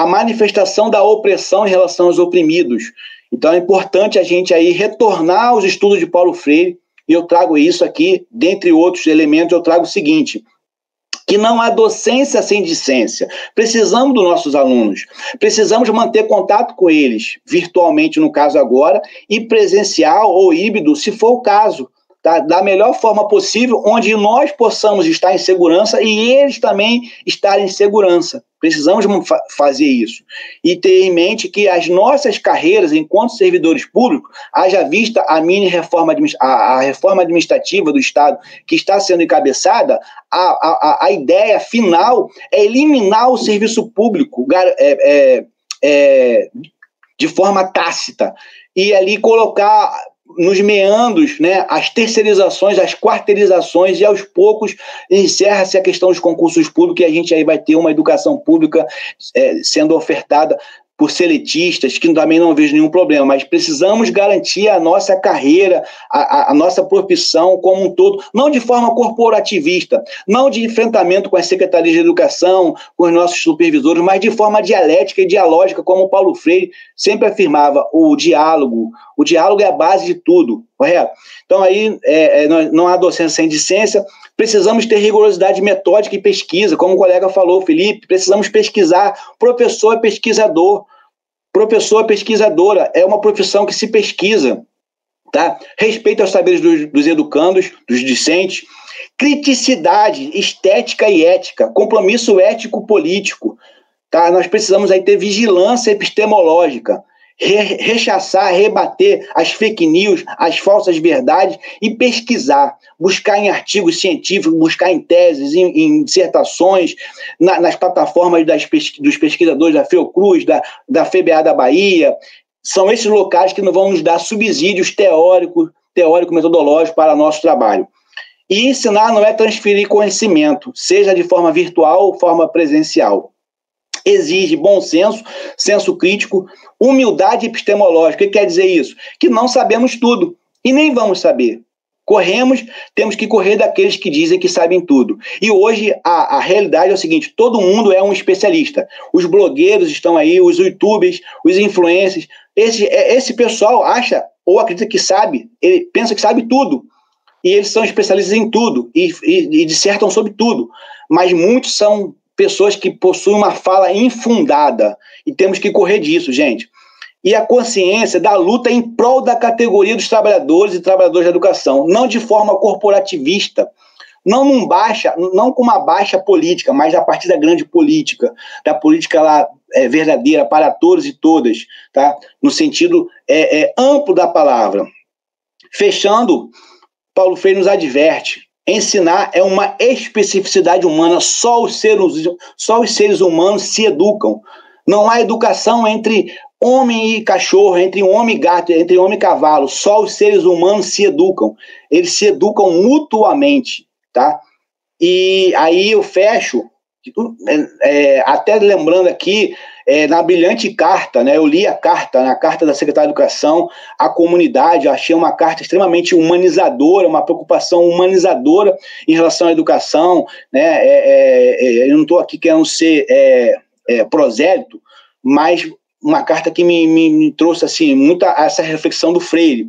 a manifestação da opressão em relação aos oprimidos. Então é importante a gente aí retornar aos estudos de Paulo Freire, e eu trago isso aqui, dentre outros elementos, eu trago o seguinte: que não há docência sem discência. Precisamos dos nossos alunos, precisamos manter contato com eles, virtualmente no caso agora, e presencial ou híbrido, se for o caso, tá? Da melhor forma possível, onde nós possamos estar em segurança e eles também estarem em segurança. Precisamos fazer isso. E ter em mente que as nossas carreiras, enquanto servidores públicos, haja vista a reforma administrativa do Estado que está sendo encabeçada, a ideia final é eliminar o serviço público de forma tácita e ali colocar nos meandros, né, as terceirizações, as quarteirizações, e aos poucos encerra-se a questão dos concursos públicos, e a gente aí vai ter uma educação pública sendo ofertada por seletistas, que também não vejo nenhum problema, mas precisamos garantir a nossa carreira, a nossa profissão como um todo, não de forma corporativista, não de enfrentamento com as secretarias de educação, com os nossos supervisores, mas de forma dialética e dialógica, como Paulo Freire sempre afirmava, o diálogo é a base de tudo, correto? Então aí não há docência sem discência, precisamos ter rigorosidade metódica e pesquisa, como o colega falou, Felipe, precisamos pesquisar, professor é pesquisador, professor é pesquisadora, é uma profissão que se pesquisa, tá? Respeito aos saberes dos educandos, dos discentes, criticidade, estética e ética, compromisso ético-político, tá? Nós precisamos aí ter vigilância epistemológica, rechaçar, rebater as fake news, as falsas verdades e pesquisar, buscar em artigos científicos, buscar em teses, em dissertações, nas plataformas dos pesquisadores da Fiocruz, da FBA da Bahia. São esses locais que vão nos dar subsídios teórico-metodológicos para nosso trabalho. E ensinar não é transferir conhecimento, seja de forma virtual ou forma presencial. Exige bom senso, senso crítico, humildade epistemológica. O que quer dizer isso? Que não sabemos tudo e nem vamos saber. Temos que correr daqueles que dizem que sabem tudo. E hoje a realidade é o seguinte: todo mundo é um especialista. Os blogueiros estão aí, os youtubers, os influencers. Esse pessoal acha ou acredita que sabe, ele pensa que sabe tudo. E eles são especialistas em tudo e dissertam sobre tudo. Mas muitos são pessoas que possuem uma fala infundada, e temos que correr disso, gente. E a consciência da luta em prol da categoria dos trabalhadores e trabalhadoras da educação, não de forma corporativista, não com uma baixa política, mas a partir da grande política, da política lá verdadeira para todos e todas, tá? No sentido amplo da palavra. Fechando, Paulo Freire nos adverte: ensinar é uma especificidade humana, só os seres humanos se educam. Não há educação entre homem e cachorro, entre homem e gato, entre homem e cavalo. Só os seres humanos se educam. Eles se educam mutuamente, tá? E aí eu fecho, até lembrando aqui, na brilhante carta, né? Eu li a carta, na carta da Secretaria de Educação à comunidade. Eu achei uma carta extremamente humanizadora, uma preocupação humanizadora em relação à educação, né? Eu não estou aqui querendo ser prosélito, mas uma carta que me trouxe assim, muita essa reflexão do Freire.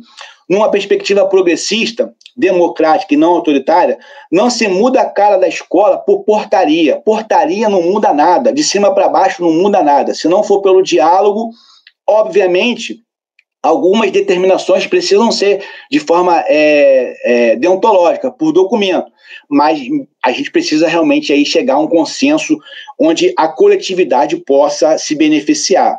Numa perspectiva progressista, democrática e não autoritária, não se muda a cara da escola por portaria. Portaria não muda nada, de cima para baixo não muda nada. Se não for pelo diálogo, obviamente, algumas determinações precisam ser de forma deontológica, por documento, mas a gente precisa realmente aí chegar a um consenso onde a coletividade possa se beneficiar.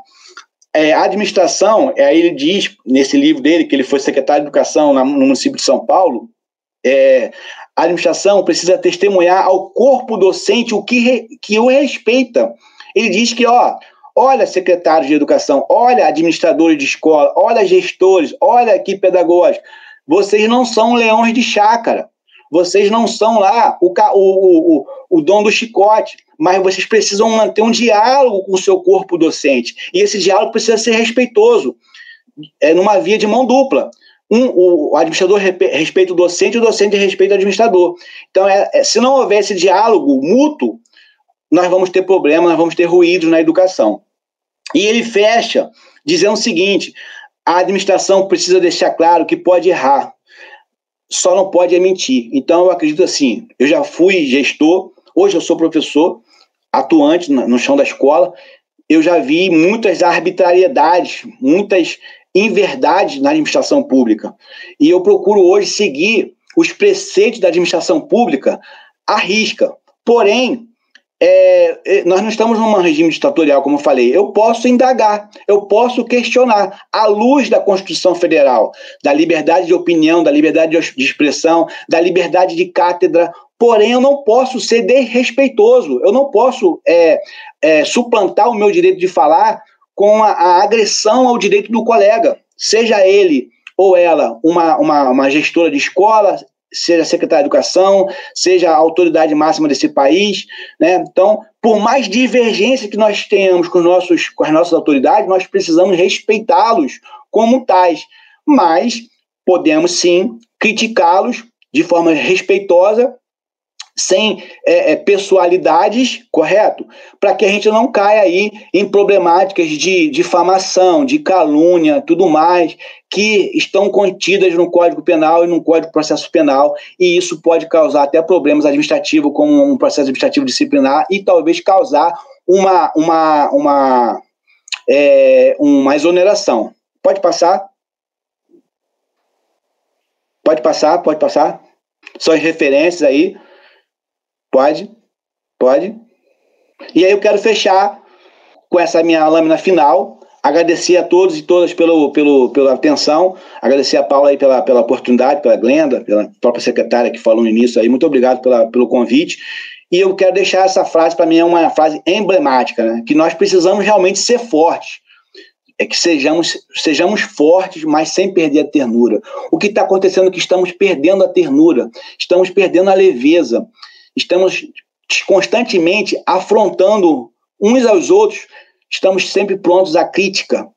A administração, aí ele diz, nesse livro dele, que ele foi secretário de Educação no município de São Paulo, a administração precisa testemunhar ao corpo docente o que o respeita. Ele diz que, olha secretários de educação, olha administradores de escola, olha gestores, olha equipe pedagógica, vocês não são leões de chácara, vocês não são lá o dono do chicote, mas vocês precisam manter um diálogo com o seu corpo docente, e esse diálogo precisa ser respeitoso, numa via de mão dupla. O administrador respeita o docente respeita o administrador. Então, se não houver esse diálogo mútuo, nós vamos ter problemas, nós vamos ter ruídos na educação. E ele fecha dizendo o seguinte: a administração precisa deixar claro que pode errar, só não pode mentir. Então eu acredito assim, eu já fui gestor, hoje eu sou professor, atuante no chão da escola, eu já vi muitas arbitrariedades, muitas inverdades na administração pública. E eu procuro hoje seguir os preceitos da administração pública à risca. Porém, nós não estamos num regime ditatorial, como eu falei. Eu posso indagar, eu posso questionar, à luz da Constituição Federal, da liberdade de opinião, da liberdade de expressão, da liberdade de cátedra. Porém, eu não posso ser desrespeitoso, eu não posso suplantar o meu direito de falar com a agressão ao direito do colega, seja ele ou ela uma gestora de escola, seja secretária de educação, seja a autoridade máxima desse país, né? Então, por mais divergência que nós tenhamos com as nossas autoridades, nós precisamos respeitá-los como tais, mas podemos sim criticá-los de forma respeitosa, sem pessoalidades, correto? Para que a gente não caia aí em problemáticas de difamação, de calúnia, tudo mais, que estão contidas no Código Penal e no Código de Processo Penal, e isso pode causar até problemas administrativos, como um processo administrativo disciplinar, e talvez causar uma exoneração. Pode passar? Pode passar. São as referências aí. Pode. E aí eu quero fechar com essa minha lâmina final, agradecer a todos e todas pela atenção, agradecer a Paula aí pela oportunidade, pela Glenda, pela própria secretária que falou no início aí, muito obrigado pelo convite. E eu quero deixar essa frase, para mim é uma frase emblemática, né? Que nós precisamos realmente ser fortes, que sejamos fortes, mas sem perder a ternura. O que está acontecendo é que estamos perdendo a ternura, estamos perdendo a leveza, estamos constantemente afrontando uns aos outros, estamos sempre prontos à crítica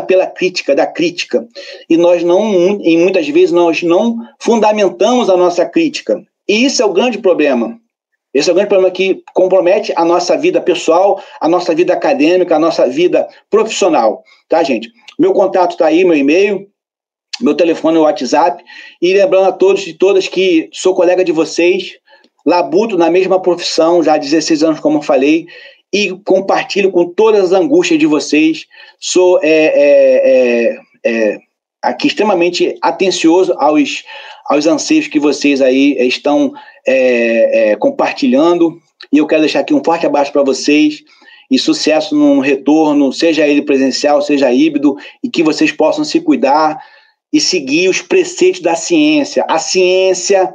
pela crítica, da crítica. E muitas vezes nós não fundamentamos a nossa crítica. E isso é o grande problema. Esse é o grande problema que compromete a nossa vida pessoal, a nossa vida acadêmica, a nossa vida profissional. Tá, gente? Meu contato está aí, meu e-mail, meu telefone é o WhatsApp. E lembrando a todos e todas que sou colega de vocês, labuto na mesma profissão já há 16 anos, como eu falei, e compartilho com todas as angústias de vocês. Sou aqui extremamente atencioso aos anseios que vocês aí estão compartilhando, e eu quero deixar aqui um forte abraço para vocês e sucesso no retorno, seja ele presencial, seja híbrido, e que vocês possam se cuidar e seguir os preceitos da ciência. A ciência,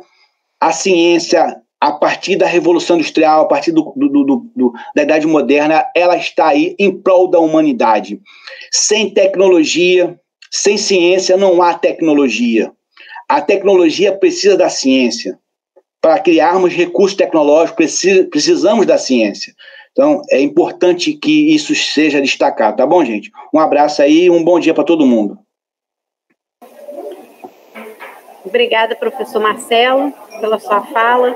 a partir da Revolução Industrial, a partir da Idade Moderna, ela está aí em prol da humanidade. Sem tecnologia, sem ciência, não há tecnologia. A tecnologia precisa da ciência. Para criarmos recursos tecnológicos, precisamos da ciência. Então, é importante que isso seja destacado. Tá bom, gente? Um abraço aí e um bom dia para todo mundo. Obrigada, professor Marcelo, pela sua fala.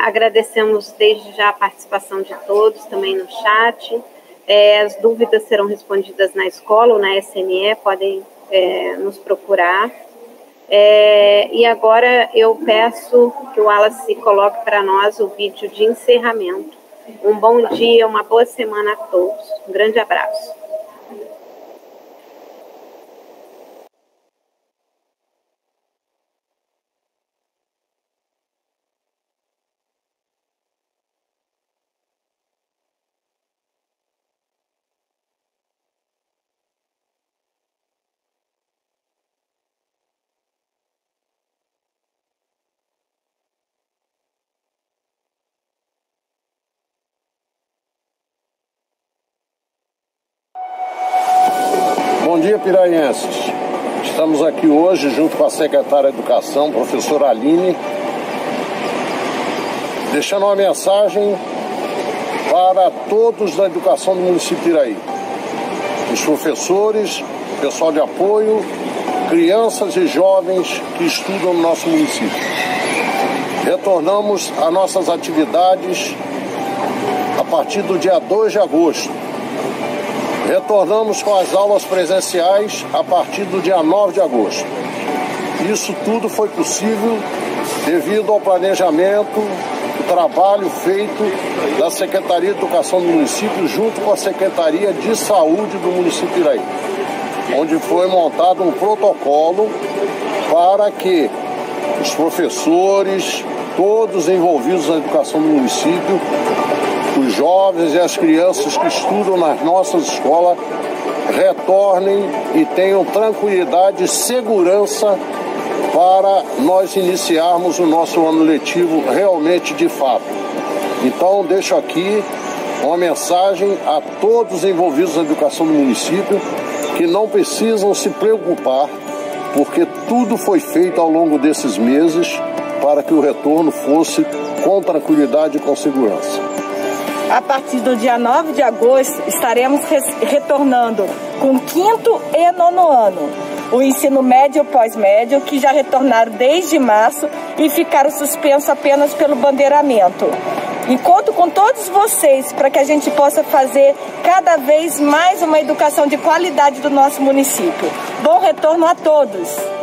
Agradecemos desde já a participação de todos, também no chat. As dúvidas serão respondidas na escola ou na SNE, podem nos procurar. E agora eu peço que o Wallace coloque para nós o vídeo de encerramento. Um bom dia, uma boa semana a todos. Um grande abraço. Bom dia, piraienses. Estamos aqui hoje junto com a secretária de Educação, professora Aline, deixando uma mensagem para todos da educação do município de Piraí. Os professores, pessoal de apoio, crianças e jovens que estudam no nosso município. Retornamos às nossas atividades a partir do dia 2 de agosto. Retornamos com as aulas presenciais a partir do dia 9 de agosto. Isso tudo foi possível devido ao planejamento, o trabalho feito da Secretaria de Educação do município junto com a Secretaria de Saúde do município de Iraí, onde foi montado um protocolo para que os professores, todos envolvidos na educação do município, os jovens e as crianças que estudam nas nossas escolas retornem e tenham tranquilidade e segurança para nós iniciarmos o nosso ano letivo realmente de fato. Então, deixo aqui uma mensagem a todos os envolvidos na educação do município que não precisam se preocupar, porque tudo foi feito ao longo desses meses para que o retorno fosse com tranquilidade e com segurança. A partir do dia 9 de agosto, estaremos retornando com o 5º e 9º ano. O ensino médio e pós-médio, que já retornaram desde março e ficaram suspensos apenas pelo bandeiramento. E conto com todos vocês para que a gente possa fazer cada vez mais uma educação de qualidade do nosso município. Bom retorno a todos!